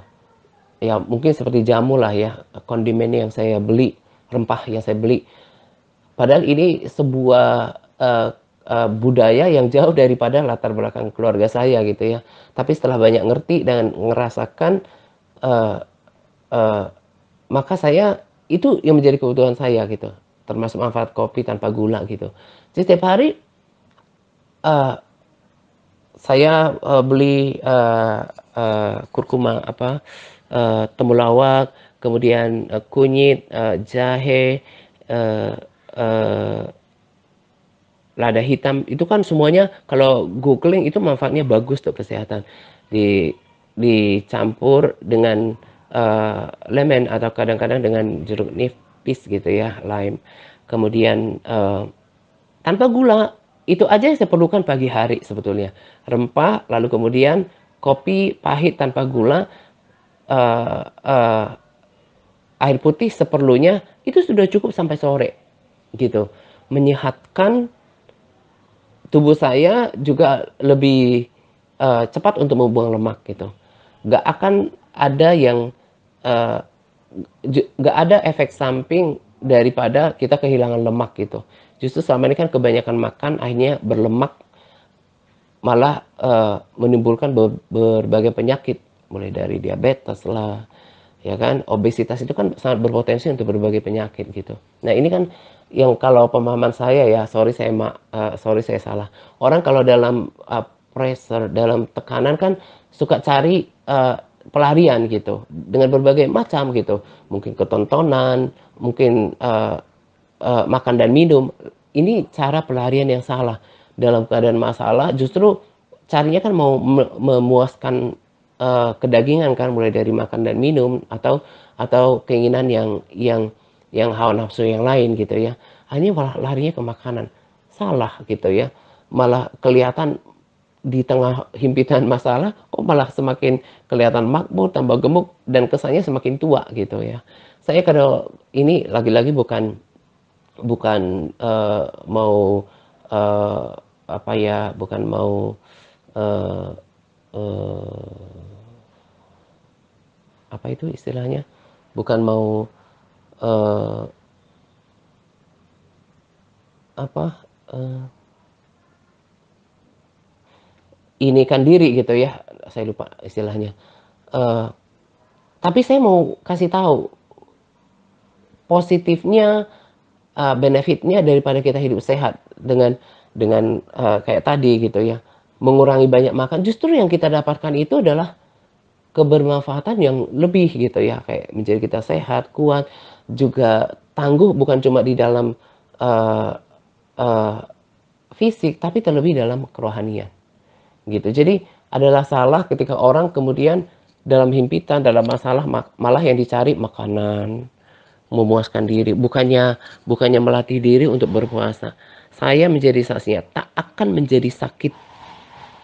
ya mungkin seperti jamu lah ya, kondimen yang saya beli, rempah yang saya beli. Padahal ini sebuah budaya yang jauh daripada latar belakang keluarga saya gitu ya. Tapi setelah banyak ngerti dan ngerasakan, uh, uh, maka saya itu yang menjadi kebutuhan saya gitu. Termasuk manfaat kopi tanpa gula gitu. Jadi setiap hari uh, saya beli kurkuma temulawak, kemudian kunyit, jahe, uh, uh, lada hitam, itu kan semuanya kalau googling itu manfaatnya bagus untuk kesehatan. Dicampur dengan lemon atau kadang-kadang dengan jeruk nipis gitu ya, lime. Kemudian tanpa gula, itu aja yang saya perlukan pagi hari sebetulnya. Rempah, lalu kemudian kopi pahit tanpa gula, uh, uh, air putih seperlunya, itu sudah cukup sampai sore gitu. Menyehatkan tubuh saya juga lebih cepat untuk membuang lemak gitu. Gak akan ada yang uh, gak ada efek samping daripada kita kehilangan lemak gitu. Justru selama ini kan kebanyakan makan akhirnya berlemak, malah menimbulkan berbagai penyakit, mulai dari diabetes lah, ya kan, obesitas itu kan sangat berpotensi untuk berbagai penyakit gitu. Nah ini kan yang kalau pemahaman saya ya, sorry saya salah. Orang kalau dalam pressure, dalam tekanan kan suka cari pelarian gitu dengan berbagai macam gitu, mungkin ketontonan, mungkin makan dan minum. Ini cara pelarian yang salah. Dalam keadaan masalah justru carinya kan mau memuaskan kedagingan kan, mulai dari makan dan minum atau keinginan yang hawa nafsu yang lain gitu ya. Akhirnya malah larinya ke makanan. Salah gitu ya. Malah kelihatan di tengah himpitan masalah kok malah semakin kelihatan makmur, tambah gemuk, dan kesannya semakin tua gitu ya. Saya kalau ini lagi-lagi bukan mau apa ya, bukan mau uh, apa itu istilahnya, bukan mau uh, apa ini kan diri gitu ya, saya lupa istilahnya. Uh, tapi saya mau kasih tahu positifnya, benefitnya daripada kita hidup sehat dengan kayak tadi gitu ya, mengurangi banyak makan. Justru yang kita dapatkan itu adalah kebermanfaatan yang lebih gitu ya, kayak menjadi kita sehat, kuat, juga tangguh, bukan cuma di dalam uh, uh, fisik, tapi terlebih dalam kerohanian gitu. Jadi adalah salah ketika orang kemudian dalam himpitan, dalam masalah, malah yang dicari makanan, memuaskan diri, bukannya melatih diri untuk berpuasa. Saya menjadi saksinya, tak akan menjadi sakit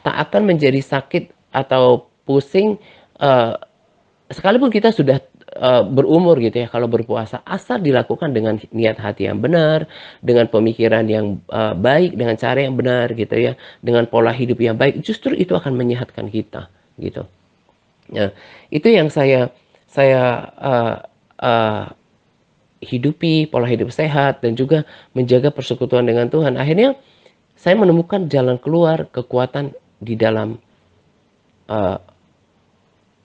tak akan menjadi sakit atau pusing, eee, sekalipun kita sudah, berumur gitu ya, kalau berpuasa, asal dilakukan dengan niat hati yang benar, dengan pemikiran yang, baik, dengan cara yang benar gitu ya, dengan pola hidup yang baik, justru itu akan menyehatkan kita, gitu. Nah, itu yang saya, eee eee, hidupi, pola hidup sehat dan juga menjaga persekutuan dengan Tuhan. Akhirnya saya menemukan jalan keluar, kekuatan di dalam, eee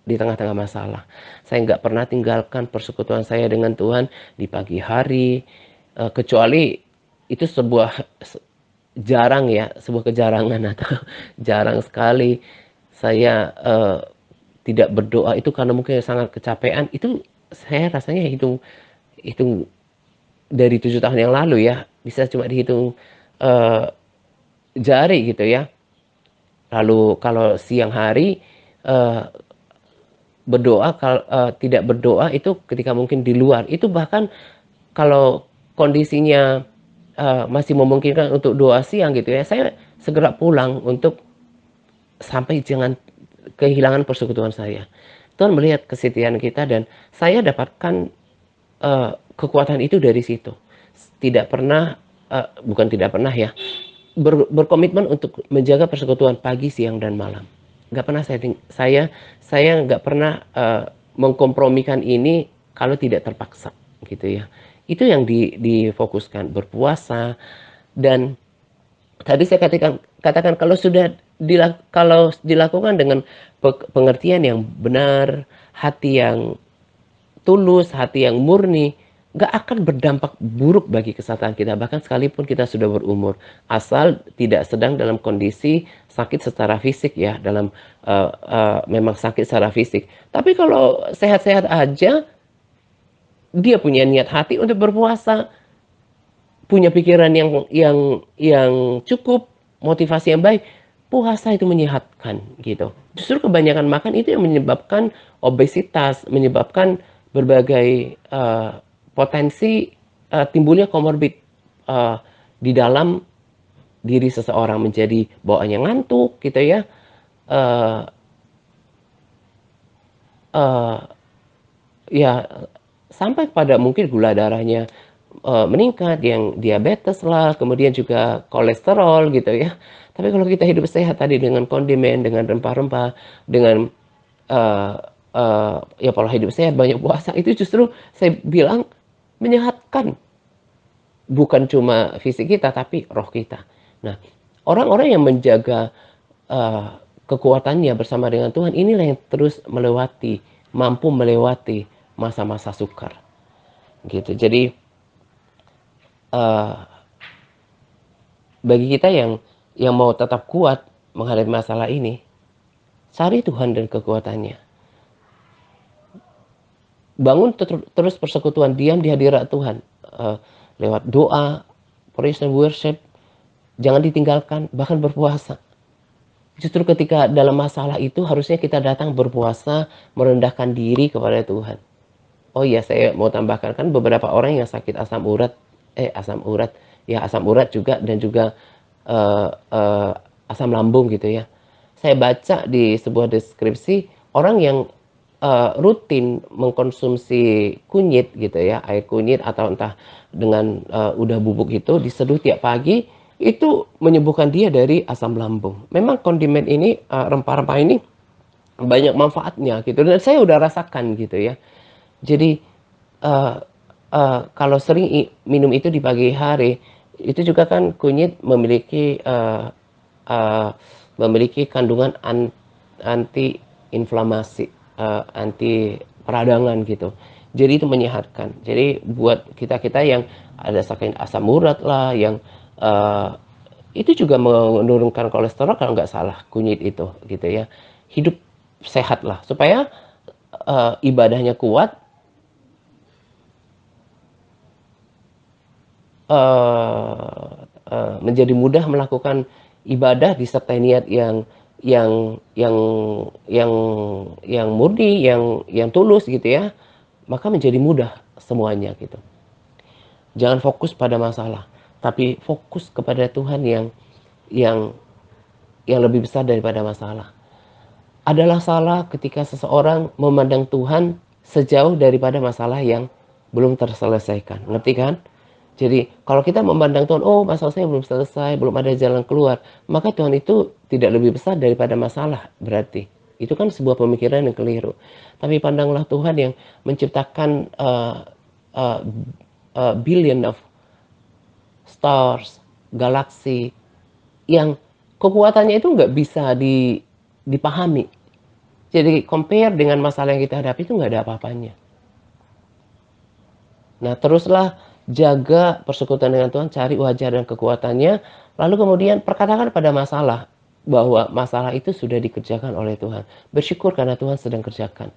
di tengah-tengah masalah. Saya nggak pernah tinggalkan persekutuan saya dengan Tuhan di pagi hari, kecuali itu sebuah jarang ya, sebuah kejarangan atau jarang sekali saya, tidak berdoa itu karena mungkin sangat kecapean, itu saya rasanya hitung hitung dari 7 tahun yang lalu ya, bisa cuma dihitung, eee, jari gitu ya. Lalu kalau siang hari, eee berdoa tidak berdoa itu ketika mungkin di luar, itu bahkan kalau kondisinya, masih memungkinkan untuk doa siang gitu ya, saya segera pulang untuk sampai jangan kehilangan persekutuan saya. Tuhan melihat kesetiaan kita dan saya dapatkan, kekuatan itu dari situ. Tidak pernah, bukan tidak pernah ya, berkomitmen untuk menjaga persekutuan pagi, siang, dan malam. Nggak pernah saya nggak pernah, mengkompromikan ini kalau tidak terpaksa, gitu ya. Itu yang difokuskan, berpuasa dan tadi saya katakan kalau dilakukan dengan pengertian yang benar, hati yang tulus, hati yang murni, nggak akan berdampak buruk bagi kesehatan kita, bahkan sekalipun kita sudah berumur. Asal tidak sedang dalam kondisi sakit secara fisik ya, memang sakit secara fisik. Tapi kalau sehat-sehat aja, dia punya niat hati untuk berpuasa, punya pikiran yang cukup, motivasi yang baik, puasa itu menyehatkan gitu. Justru kebanyakan makan itu yang menyebabkan obesitas, menyebabkan berbagai, potensi, timbulnya komorbid, di dalam diri seseorang menjadi bawaannya ngantuk gitu ya, eee eee, ya sampai pada mungkin gula darahnya, meningkat, yang diabetes lah, kemudian juga kolesterol gitu ya. Tapi kalau kita hidup sehat tadi dengan kondimen, dengan rempah-rempah, dengan, eee ya pola hidup sehat, banyak puasa, itu justru saya bilang menyehatkan. Bukan cuma fisik kita, tapi roh kita. Nah, orang-orang yang menjaga, eee, kekuatannya bersama dengan Tuhan, inilah yang terus mampu melewati masa-masa sukar, gitu. Jadi, eee, bagi kita yang mau tetap kuat menghadapi masalah ini, cari Tuhan dan kekuatannya. Bangun terus persekutuan, diam di hadirat Tuhan, lewat doa, praise and worship, jangan ditinggalkan, bahkan berpuasa. Justru ketika dalam masalah itu harusnya kita datang berpuasa, merendahkan diri kepada Tuhan. Oh iya, saya mau tambahkan, kan beberapa orang yang sakit asam urat juga dan juga, eee eee, asam lambung gitu ya. Saya baca di sebuah deskripsi, orang yang, rutin mengkonsumsi kunyit gitu ya, air kunyit atau entah dengan, udah bubuk itu diseduh tiap pagi, itu menyembuhkan dia dari asam lambung. Memang kondimen ini, rempah-rempah ini banyak manfaatnya gitu dan saya udah rasakan gitu ya. Jadi, eee kalau sering minum itu di pagi hari, itu juga kan kunyit eee, memiliki kandungan anti-inflamasi, anti peradangan gitu. Jadi itu menyehatkan. Jadi buat kita-kita yang ada sakit asam urat lah, yang, eee, itu juga menurunkan kolesterol kalau nggak salah kunyit itu, gitu ya. Hidup sehat lah supaya, ibadahnya kuat, eee menjadi mudah melakukan ibadah disertai niat yang yang yang yang murni, yang tulus gitu ya, maka menjadi mudah semuanya gitu. Jangan fokus pada masalah, tapi fokus kepada Tuhan yang yang lebih besar daripada masalah. Adalah salah ketika seseorang memandang Tuhan sejauh daripada masalah yang belum terselesaikan. Ngerti kan? Jadi kalau kita memandang Tuhan, oh masalah saya belum selesai, belum ada jalan keluar, maka Tuhan itu tidak lebih besar daripada masalah berarti. Itu kan sebuah pemikiran yang keliru. Tapi pandanglah Tuhan yang menciptakan uh, billion of stars, galaksi, yang kekuatannya itu nggak bisa dipahami. Jadi compare dengan masalah yang kita hadapi itu nggak ada apa-apanya. Nah, teruslah jaga persekutuan dengan Tuhan, cari wajah dan kekuatannya, lalu kemudian perkatakan pada masalah bahwa masalah itu sudah dikerjakan oleh Tuhan. Bersyukur karena Tuhan sedang kerjakan.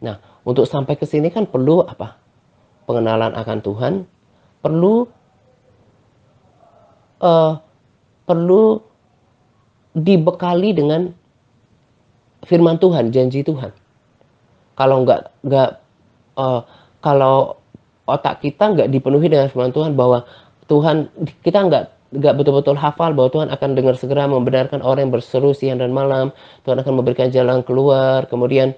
Nah, untuk sampai ke sini kan perlu apa? Pengenalan akan Tuhan, perlu uh, perlu dibekali dengan firman Tuhan, janji Tuhan. Kalau uh, kalau otak kita nggak dipenuhi dengan firman Tuhan bahwa Tuhan, kita nggak betul-betul hafal bahwa Tuhan akan dengar segera membenarkan orang yang berseru siang dan malam, Tuhan akan memberikan jalan keluar, kemudian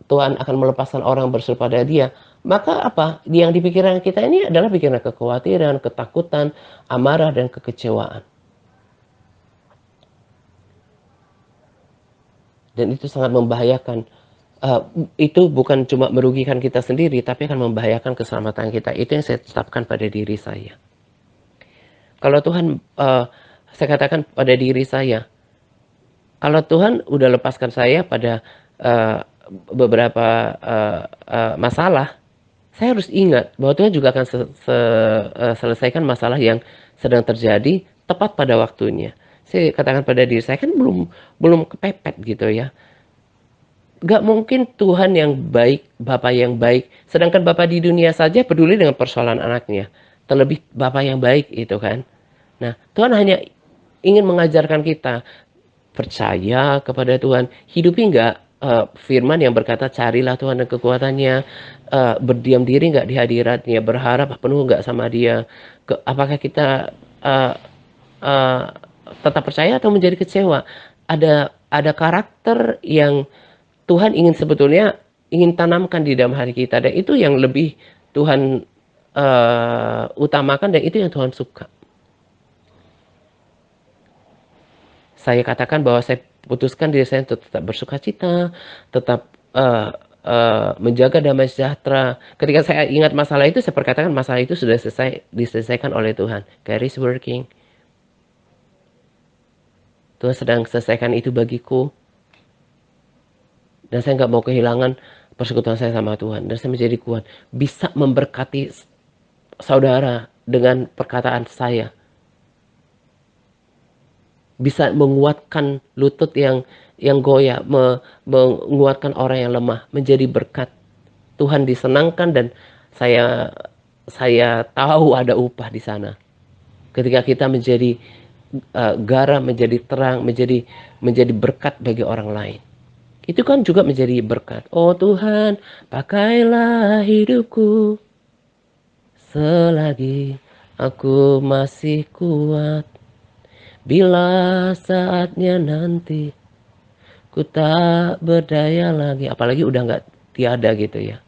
Tuhan akan melepaskan orang berseru pada Dia. Maka apa? Yang di pikiran kita ini adalah pikiran kekhawatiran, ketakutan, amarah, dan kekecewaan. Dan itu sangat membahayakan. Itu bukan cuma merugikan kita sendiri, tapi akan membahayakan keselamatan kita. Itu yang saya tetapkan pada diri saya. Kalau Tuhan, saya katakan pada diri saya, kalau Tuhan udah lepaskan saya pada beberapa masalah, saya harus ingat bahwa Tuhan juga akan selesaikan masalah yang sedang terjadi tepat pada waktunya. Saya katakan pada diri saya, kan belum kepepet gitu ya. Gak mungkin Tuhan yang baik, Bapa yang baik, sedangkan Bapa di dunia saja peduli dengan persoalan anaknya. Terlebih Bapa yang baik itu kan. Nah, Tuhan hanya ingin mengajarkan kita percaya kepada Tuhan. Hidupi nggak firman yang berkata carilah Tuhan dan kekuatannya, berdiam diri nggak di hadiratnya, berharap penuh nggak sama Dia. Apakah kita tetap percaya atau menjadi kecewa? Ada karakter yang Tuhan sebetulnya ingin tanamkan di dalam hati kita, dan itu yang lebih Tuhan utamakan, dan itu yang Tuhan suka. Saya katakan bahwa saya putuskan diri saya untuk tetap bersuka cita, tetap menjaga damai sejahtera. Ketika saya ingat masalah itu, saya perkatakan masalah itu sudah diselesaikan oleh Tuhan. God is working. Tuhan sedang selesaikan itu bagiku. Dan saya nggak mau kehilangan persekutuan saya sama Tuhan. Dan saya menjadi kuat. Bisa memberkati saudara dengan perkataan saya. Bisa menguatkan lutut yang goyah. Menguatkan orang yang lemah. Menjadi berkat. Tuhan disenangkan, dan saya tahu ada upah di sana. Ketika kita menjadi garam, menjadi terang, menjadi berkat bagi orang lain. Itu kan juga menjadi berkat. Oh Tuhan, pakailah hidupku selagi aku masih kuat. Bila saatnya nanti ku tak berdaya lagi. Apalagi udah nggak tiada gitu ya.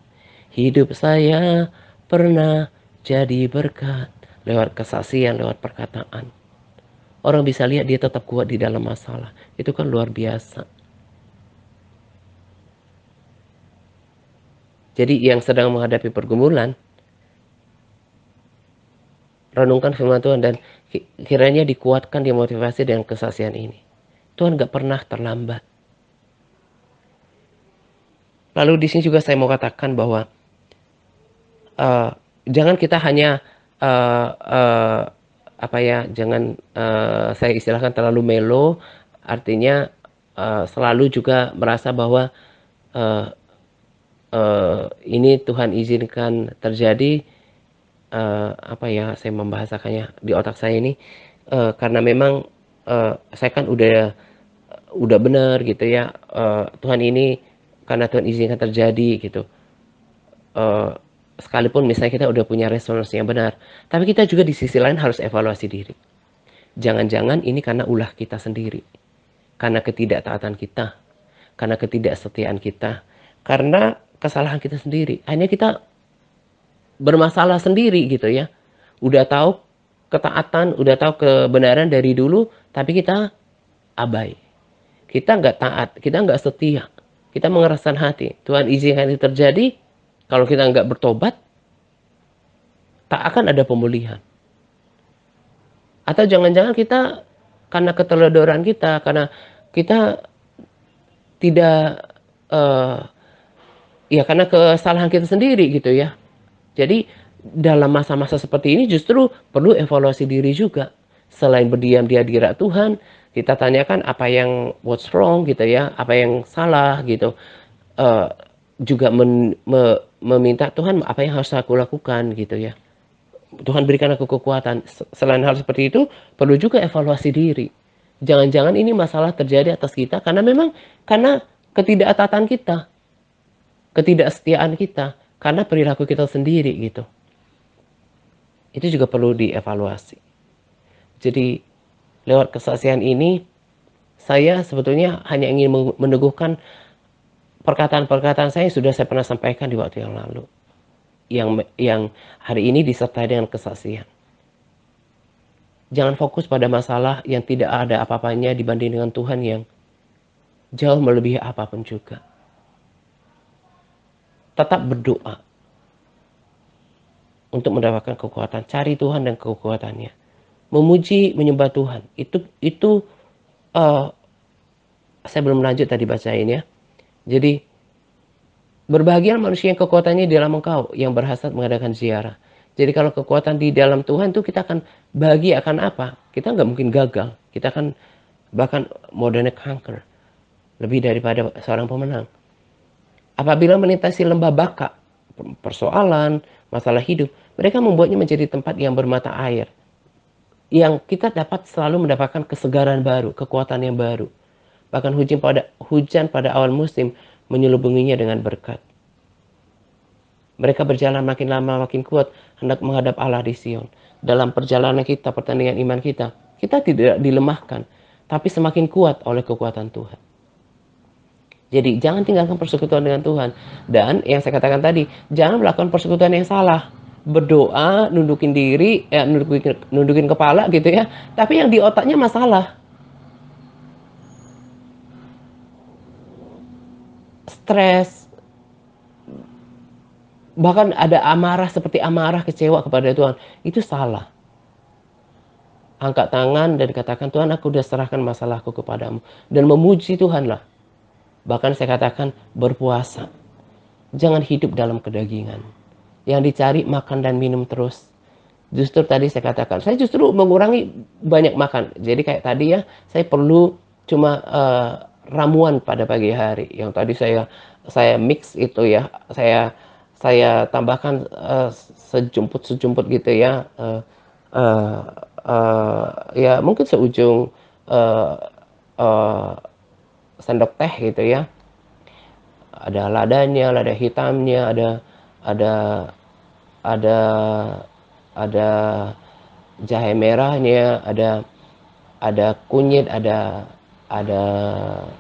Hidup saya pernah jadi berkat lewat kesaksian, lewat perkataan. Orang bisa lihat dia tetap kuat di dalam masalah. Itu kan luar biasa. Jadi yang sedang menghadapi pergumulan, renungkan firman Tuhan dan kiranya dikuatkan, dimotivasi dengan kesaksian ini. Tuhan gak pernah terlambat. Lalu di sini juga saya mau katakan bahwa jangan kita hanya jangan saya istilahkan terlalu melo, artinya selalu juga merasa bahwa ini Tuhan izinkan terjadi, saya membahasakannya di otak saya ini, karena memang saya kan udah benar gitu ya, Tuhan ini karena Tuhan izinkan terjadi gitu. Sekalipun misalnya kita udah punya respons yang benar, tapi kita juga di sisi lain harus evaluasi diri. Jangan-jangan ini karena ulah kita sendiri, karena ketidaktaatan kita, karena ketidaksetiaan kita, karena kesalahan kita sendiri. Hanya kita bermasalah sendiri gitu ya. Udah tahu ketaatan, udah tahu kebenaran dari dulu, tapi kita abai. Kita nggak taat, kita nggak setia. Kita mengeraskan hati. Tuhan izinkan itu terjadi, kalau kita nggak bertobat, tak akan ada pemulihan. Atau jangan-jangan kita, karena keteledoran kita, karena kita tidak, ya karena kesalahan kita sendiri gitu ya. Jadi dalam masa-masa seperti ini justru perlu evaluasi diri juga. Selain berdiam di hadirat Tuhan, kita tanyakan apa yang what's wrong gitu ya, apa yang salah gitu. Juga meminta Tuhan apa yang harus aku lakukan gitu ya. Tuhan berikan aku kekuatan. Selain hal seperti itu, perlu juga evaluasi diri. Jangan-jangan ini masalah terjadi atas kita karena ketidaktaatan kita, ketidaksetiaan kita, karena perilaku kita sendiri gitu. Itu juga perlu dievaluasi. Jadi lewat kesaksian ini, saya sebetulnya hanya ingin meneguhkan perkataan-perkataan saya yang sudah saya pernah sampaikan di waktu yang lalu. Yang hari ini disertai dengan kesaksian. Jangan fokus pada masalah yang tidak ada apa-apanya dibanding dengan Tuhan yang jauh melebihi apapun juga. Tetap berdoa untuk mendapatkan kekuatan. Cari Tuhan dan kekuatannya. Memuji, menyembah Tuhan. Itu saya belum lanjut tadi bacain ya. Jadi berbahagia manusia yang kekuatannya di dalam Engkau, yang berhasrat mengadakan ziarah. Jadi kalau kekuatan di dalam Tuhan itu kita akan bahagia akan apa? Kita nggak mungkin gagal. Kita akan bahkan modern conquer. Lebih daripada seorang pemenang. Apabila melintasi lembah baka, persoalan, masalah hidup, mereka membuatnya menjadi tempat yang bermata air. Yang kita dapat selalu mendapatkan kesegaran baru, kekuatan yang baru. Bahkan hujan pada awal musim menyelubunginya dengan berkat. Mereka berjalan makin lama makin kuat hendak menghadap Allah di Sion. Dalam perjalanan kita, pertandingan iman kita tidak dilemahkan, tapi semakin kuat oleh kekuatan Tuhan. Jadi jangan tinggalkan persekutuan dengan Tuhan. Dan yang saya katakan tadi, jangan melakukan persekutuan yang salah. Berdoa, nundukin diri, nundukin kepala gitu ya. Tapi yang di otaknya masalah. Stres. Bahkan ada amarah, seperti amarah, kecewa kepada Tuhan. Itu salah. Angkat tangan dan katakan, Tuhan aku sudah serahkan masalahku kepadamu. Dan memuji Tuhanlah. Bahkan saya katakan berpuasa. Jangan hidup dalam kedagingan. Yang dicari makan dan minum terus. Justru tadi saya katakan, saya justru mengurangi banyak makan. Jadi kayak tadi ya, saya perlu cuma ramuan pada pagi hari. Yang tadi saya mix itu ya. Saya tambahkan sejumput gitu ya. Ya mungkin seujung sendok teh gitu ya. Ada ladanya, lada hitamnya, ada jahe merahnya, ada kunyit, ada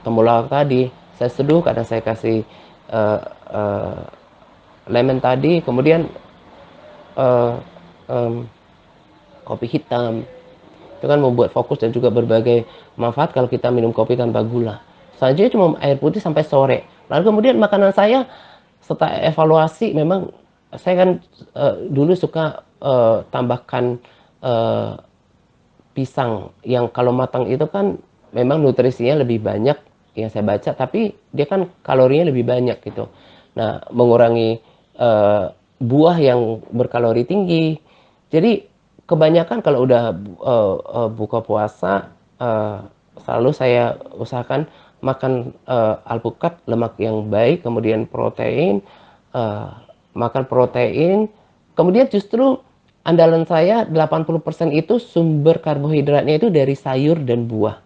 temulawak tadi. Saya seduh, kadang saya kasih lemon tadi, kemudian kopi hitam. Itu kan membuat fokus dan juga berbagai manfaat kalau kita minum kopi tanpa gula. Selanjutnya cuma air putih sampai sore. Lalu kemudian makanan saya setelah evaluasi, memang saya kan dulu suka tambahkan pisang yang kalau matang itu kan memang nutrisinya lebih banyak yang saya baca, tapi dia kan kalorinya lebih banyak gitu. Nah, mengurangi buah yang berkalori tinggi. Jadi kebanyakan kalau udah buka puasa, selalu saya usahakan makan alpukat, lemak yang baik, kemudian protein, makan protein, kemudian justru andalan saya 80% itu sumber karbohidratnya itu dari sayur dan buah.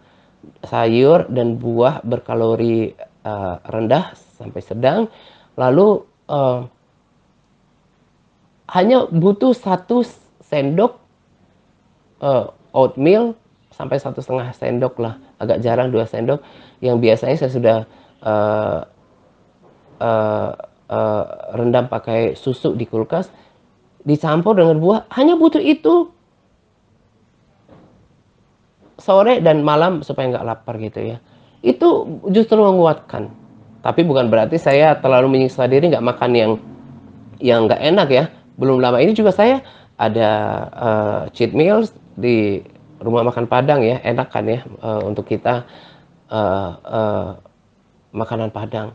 Sayur dan buah berkalori rendah sampai sedang, lalu hanya butuh 1 sendok oatmeal sampai 1,5 sendok lah, agak jarang 2 sendok, yang biasanya saya sudah uh, uh, rendam pakai susu di kulkas, dicampur dengan buah, hanya butuh itu sore dan malam supaya nggak lapar gitu ya. Itu justru menguatkan. Tapi bukan berarti saya terlalu menyiksa diri nggak makan yang nggak enak ya. Belum lama ini juga saya ada cheat meals di rumah makan Padang ya, enak kan ya untuk kita uh, uh, makanan Padang.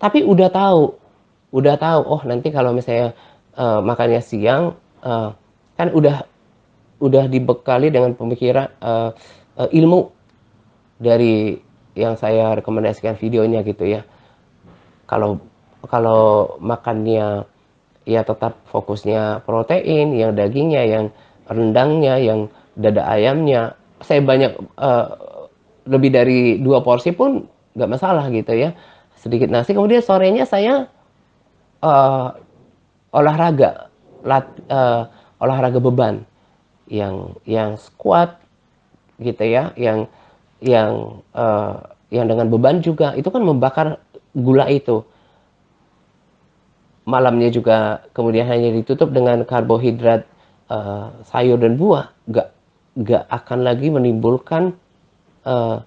Tapi udah tahu. Oh nanti kalau misalnya makannya siang, kan udah dibekali dengan pemikiran ilmu dari yang saya rekomendasikan videonya gitu ya. Kalau kalau makannya ya tetap fokusnya protein, yang dagingnya, yang rendangnya, yang dada ayamnya, saya banyak lebih dari 2 porsi pun nggak masalah gitu ya. Sedikit nasi, kemudian sorenya saya eh, olahraga, olahraga beban, yang squat gitu ya, yang dengan beban juga itu kan membakar gula itu. Malamnya juga kemudian hanya ditutup dengan karbohidrat, sayur dan buah, nggak akan lagi menimbulkan uh,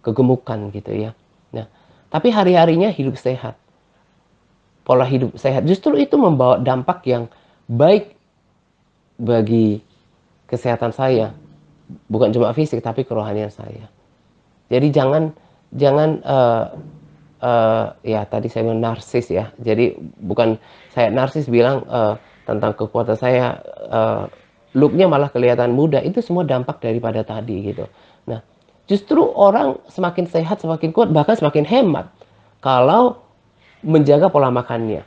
kegemukan gitu ya. Nah, tapi hari-harinya hidup sehat, pola hidup sehat justru itu membawa dampak yang baik bagi kesehatan saya, bukan cuma fisik tapi kerohanian saya. Jadi jangan jangan ya tadi saya bilang narsis ya. Jadi bukan saya narsis bilang tentang kekuatan saya, looknya malah kelihatan muda. Itu semua dampak daripada tadi gitu. Nah, justru orang semakin sehat, semakin kuat, bahkan semakin hemat kalau menjaga pola makannya.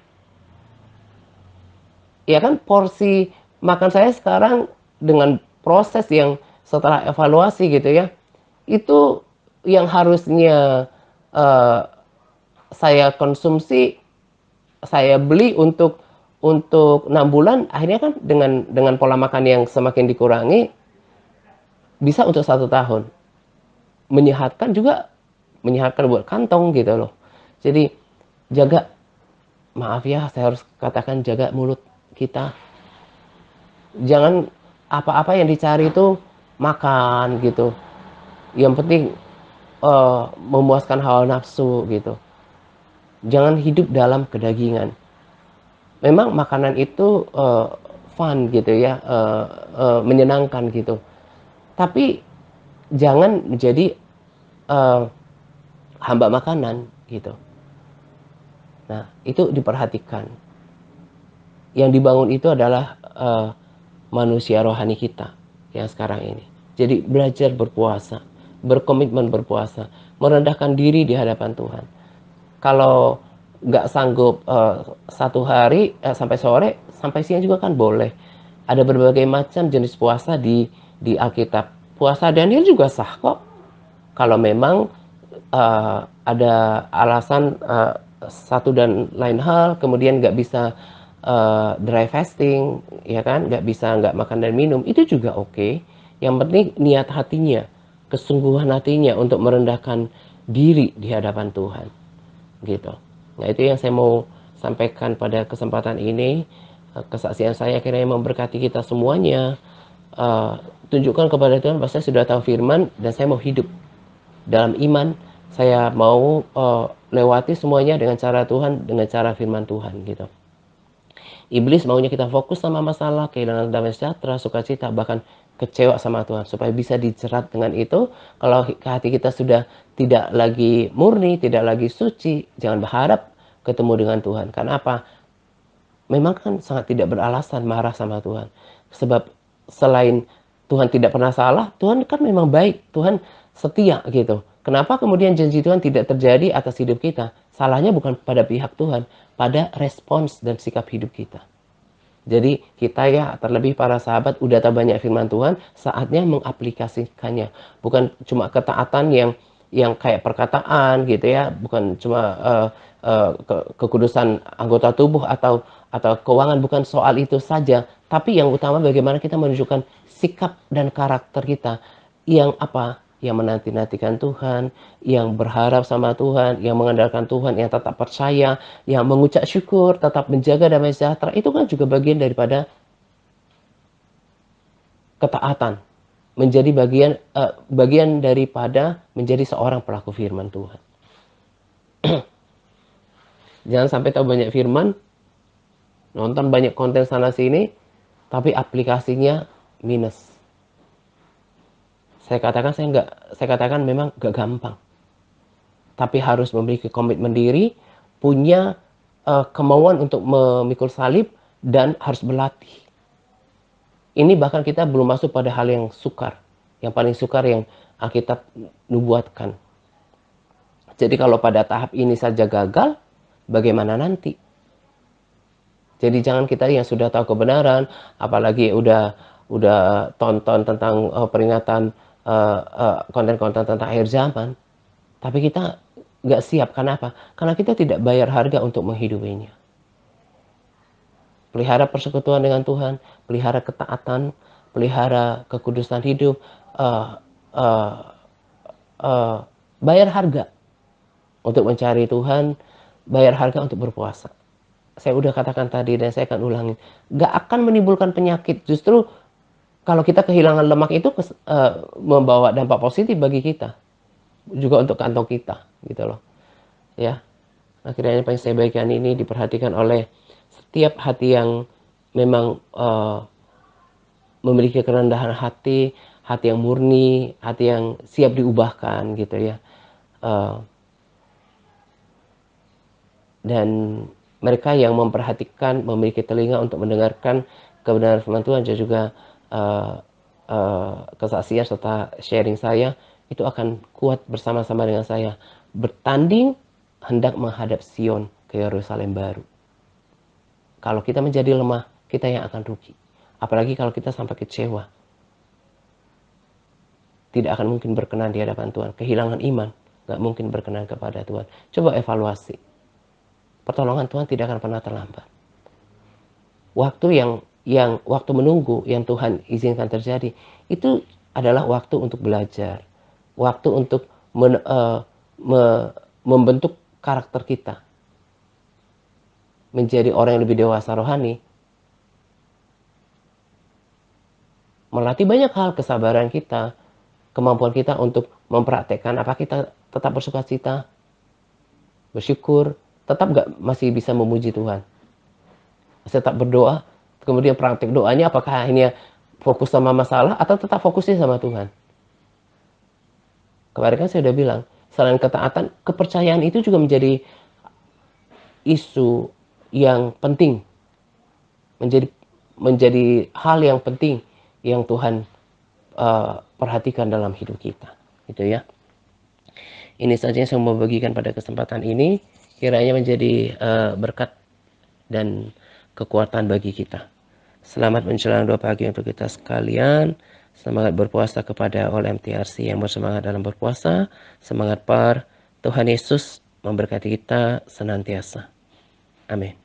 Ya kan porsi makan saya sekarang dengan proses yang setelah evaluasi gitu ya, itu yang harusnya eh, saya konsumsi, saya beli untuk 6 bulan, akhirnya kan dengan pola makan yang semakin dikurangi bisa untuk 1 tahun. Menyehatkan juga, menyehatkan buat kantong gitu loh. Jadi jaga, maaf ya saya harus katakan, jaga mulut kita. Jangan apa-apa yang dicari itu makan gitu. Yang penting memuaskan hawa nafsu gitu. Jangan hidup dalam kedagingan. Memang makanan itu fun gitu ya, menyenangkan gitu. Tapi jangan menjadi hamba makanan gitu. Nah, itu diperhatikan. Yang dibangun itu adalah manusia rohani kita yang sekarang ini. Jadi belajar berpuasa, berkomitmen berpuasa, merendahkan diri di hadapan Tuhan. Kalau nggak sanggup 1 hari sampai sore, sampai siang juga kan boleh. Ada berbagai macam jenis puasa di Alkitab. Puasa Daniel juga sah kok. Kalau memang ada alasan satu dan lain hal, kemudian nggak bisa dry fasting, ya kan, nggak makan dan minum, itu juga oke. Yang penting niat hatinya, kesungguhan hatinya untuk merendahkan diri di hadapan Tuhan, gitu. Nah itu yang saya mau sampaikan pada kesempatan ini. Kesaksian saya akhirnya memberkati kita semuanya. Tunjukkan kepada Tuhan bahwa saya sudah tahu firman dan saya mau hidup dalam iman. Saya mau lewati semuanya dengan cara Tuhan, dengan cara firman Tuhan gitu. Iblis maunya kita fokus sama masalah, kehilangan damai sejahtera, sukacita, bahkan kecewa sama Tuhan. Supaya bisa dijerat dengan itu, kalau hati kita sudah tidak lagi murni, tidak lagi suci, jangan berharap ketemu dengan Tuhan. Karena apa? Memang kan sangat tidak beralasan marah sama Tuhan. Sebab selain Tuhan tidak pernah salah, Tuhan kan memang baik, Tuhan setia gitu. Kenapa kemudian janji Tuhan tidak terjadi atas hidup kita? Salahnya bukan pada pihak Tuhan, pada respons dan sikap hidup kita. Jadi kita ya, terlebih para sahabat, udah tahu banyak firman Tuhan, saatnya mengaplikasikannya. Bukan cuma ketaatan yang kayak perkataan gitu ya, bukan cuma kekudusan anggota tubuh atau keuangan, bukan soal itu saja. Tapi yang utama bagaimana kita menunjukkan sikap dan karakter kita. yang apa? Yang menanti-nantikan Tuhan, yang berharap sama Tuhan, yang mengandalkan Tuhan, yang tetap percaya, yang mengucap syukur, tetap menjaga damai sejahtera, itu kan juga bagian daripada ketaatan. Menjadi bagian daripada menjadi seorang pelaku firman Tuhan. Jangan sampai tahu banyak firman, nonton banyak konten sana sini, tapi aplikasinya minus. Saya katakan memang gak gampang. Tapi harus memiliki komitmen diri, punya kemauan untuk memikul salib, dan harus berlatih. Ini bahkan kita belum masuk pada hal yang sukar. Yang paling sukar yang Alkitab nubuatkan. Jadi kalau pada tahap ini saja gagal, bagaimana nanti? Jadi jangan kita yang sudah tahu kebenaran, apalagi udah tonton tentang peringatan konten-konten tentang akhir zaman, tapi kita nggak siap. Kenapa? Karena kita tidak bayar harga untuk menghidupinya. Pelihara persekutuan dengan Tuhan, pelihara ketaatan, pelihara kekudusan hidup, bayar harga untuk mencari Tuhan, bayar harga untuk berpuasa. Saya udah katakan tadi dan saya akan ulangi, gak akan menimbulkan penyakit. Justru kalau kita kehilangan lemak itu membawa dampak positif bagi kita, juga untuk kantong kita, gitu loh. Ya, akhirnya apa yang saya bagikan ini diperhatikan oleh setiap hati yang memang memiliki kerendahan hati, hati yang murni, hati yang siap diubahkan, gitu ya. Dan mereka yang memperhatikan, memiliki telinga untuk mendengarkan kebenaran firman Tuhan, dan juga kesaksian serta sharing saya, itu akan kuat bersama-sama dengan saya. Bertanding hendak menghadap Sion, ke Yerusalem baru. Kalau kita menjadi lemah, kita yang akan rugi. Apalagi kalau kita sampai kecewa. Tidak akan mungkin berkenan di hadapan Tuhan. Kehilangan iman, gak mungkin berkenan kepada Tuhan. Coba evaluasi. Pertolongan Tuhan tidak akan pernah terlambat. Waktu waktu menunggu yang Tuhan izinkan terjadi, itu adalah waktu untuk belajar. Waktu untuk membentuk karakter kita. Menjadi orang yang lebih dewasa rohani. Melatih banyak hal, kesabaran kita, kemampuan kita untuk mempraktekkan apa kita tetap bersukacita, bersyukur, tetap masih bisa memuji Tuhan. Masih tetap berdoa, kemudian praktek doanya apakah hanya fokus sama masalah atau tetap fokusnya sama Tuhan. Kemarin kan saya udah bilang, selain ketaatan, kepercayaan itu juga menjadi isu yang penting. Menjadi hal yang penting yang Tuhan perhatikan dalam hidup kita. Gitu ya. Ini saja yang saya mau bagikan pada kesempatan ini. Kiranya menjadi berkat dan kekuatan bagi kita. Selamat menjelang doa pagi untuk kita sekalian. Semangat berpuasa kepada all MTRC yang bersemangat dalam berpuasa. Semangat par. Tuhan Yesus memberkati kita senantiasa. Amin.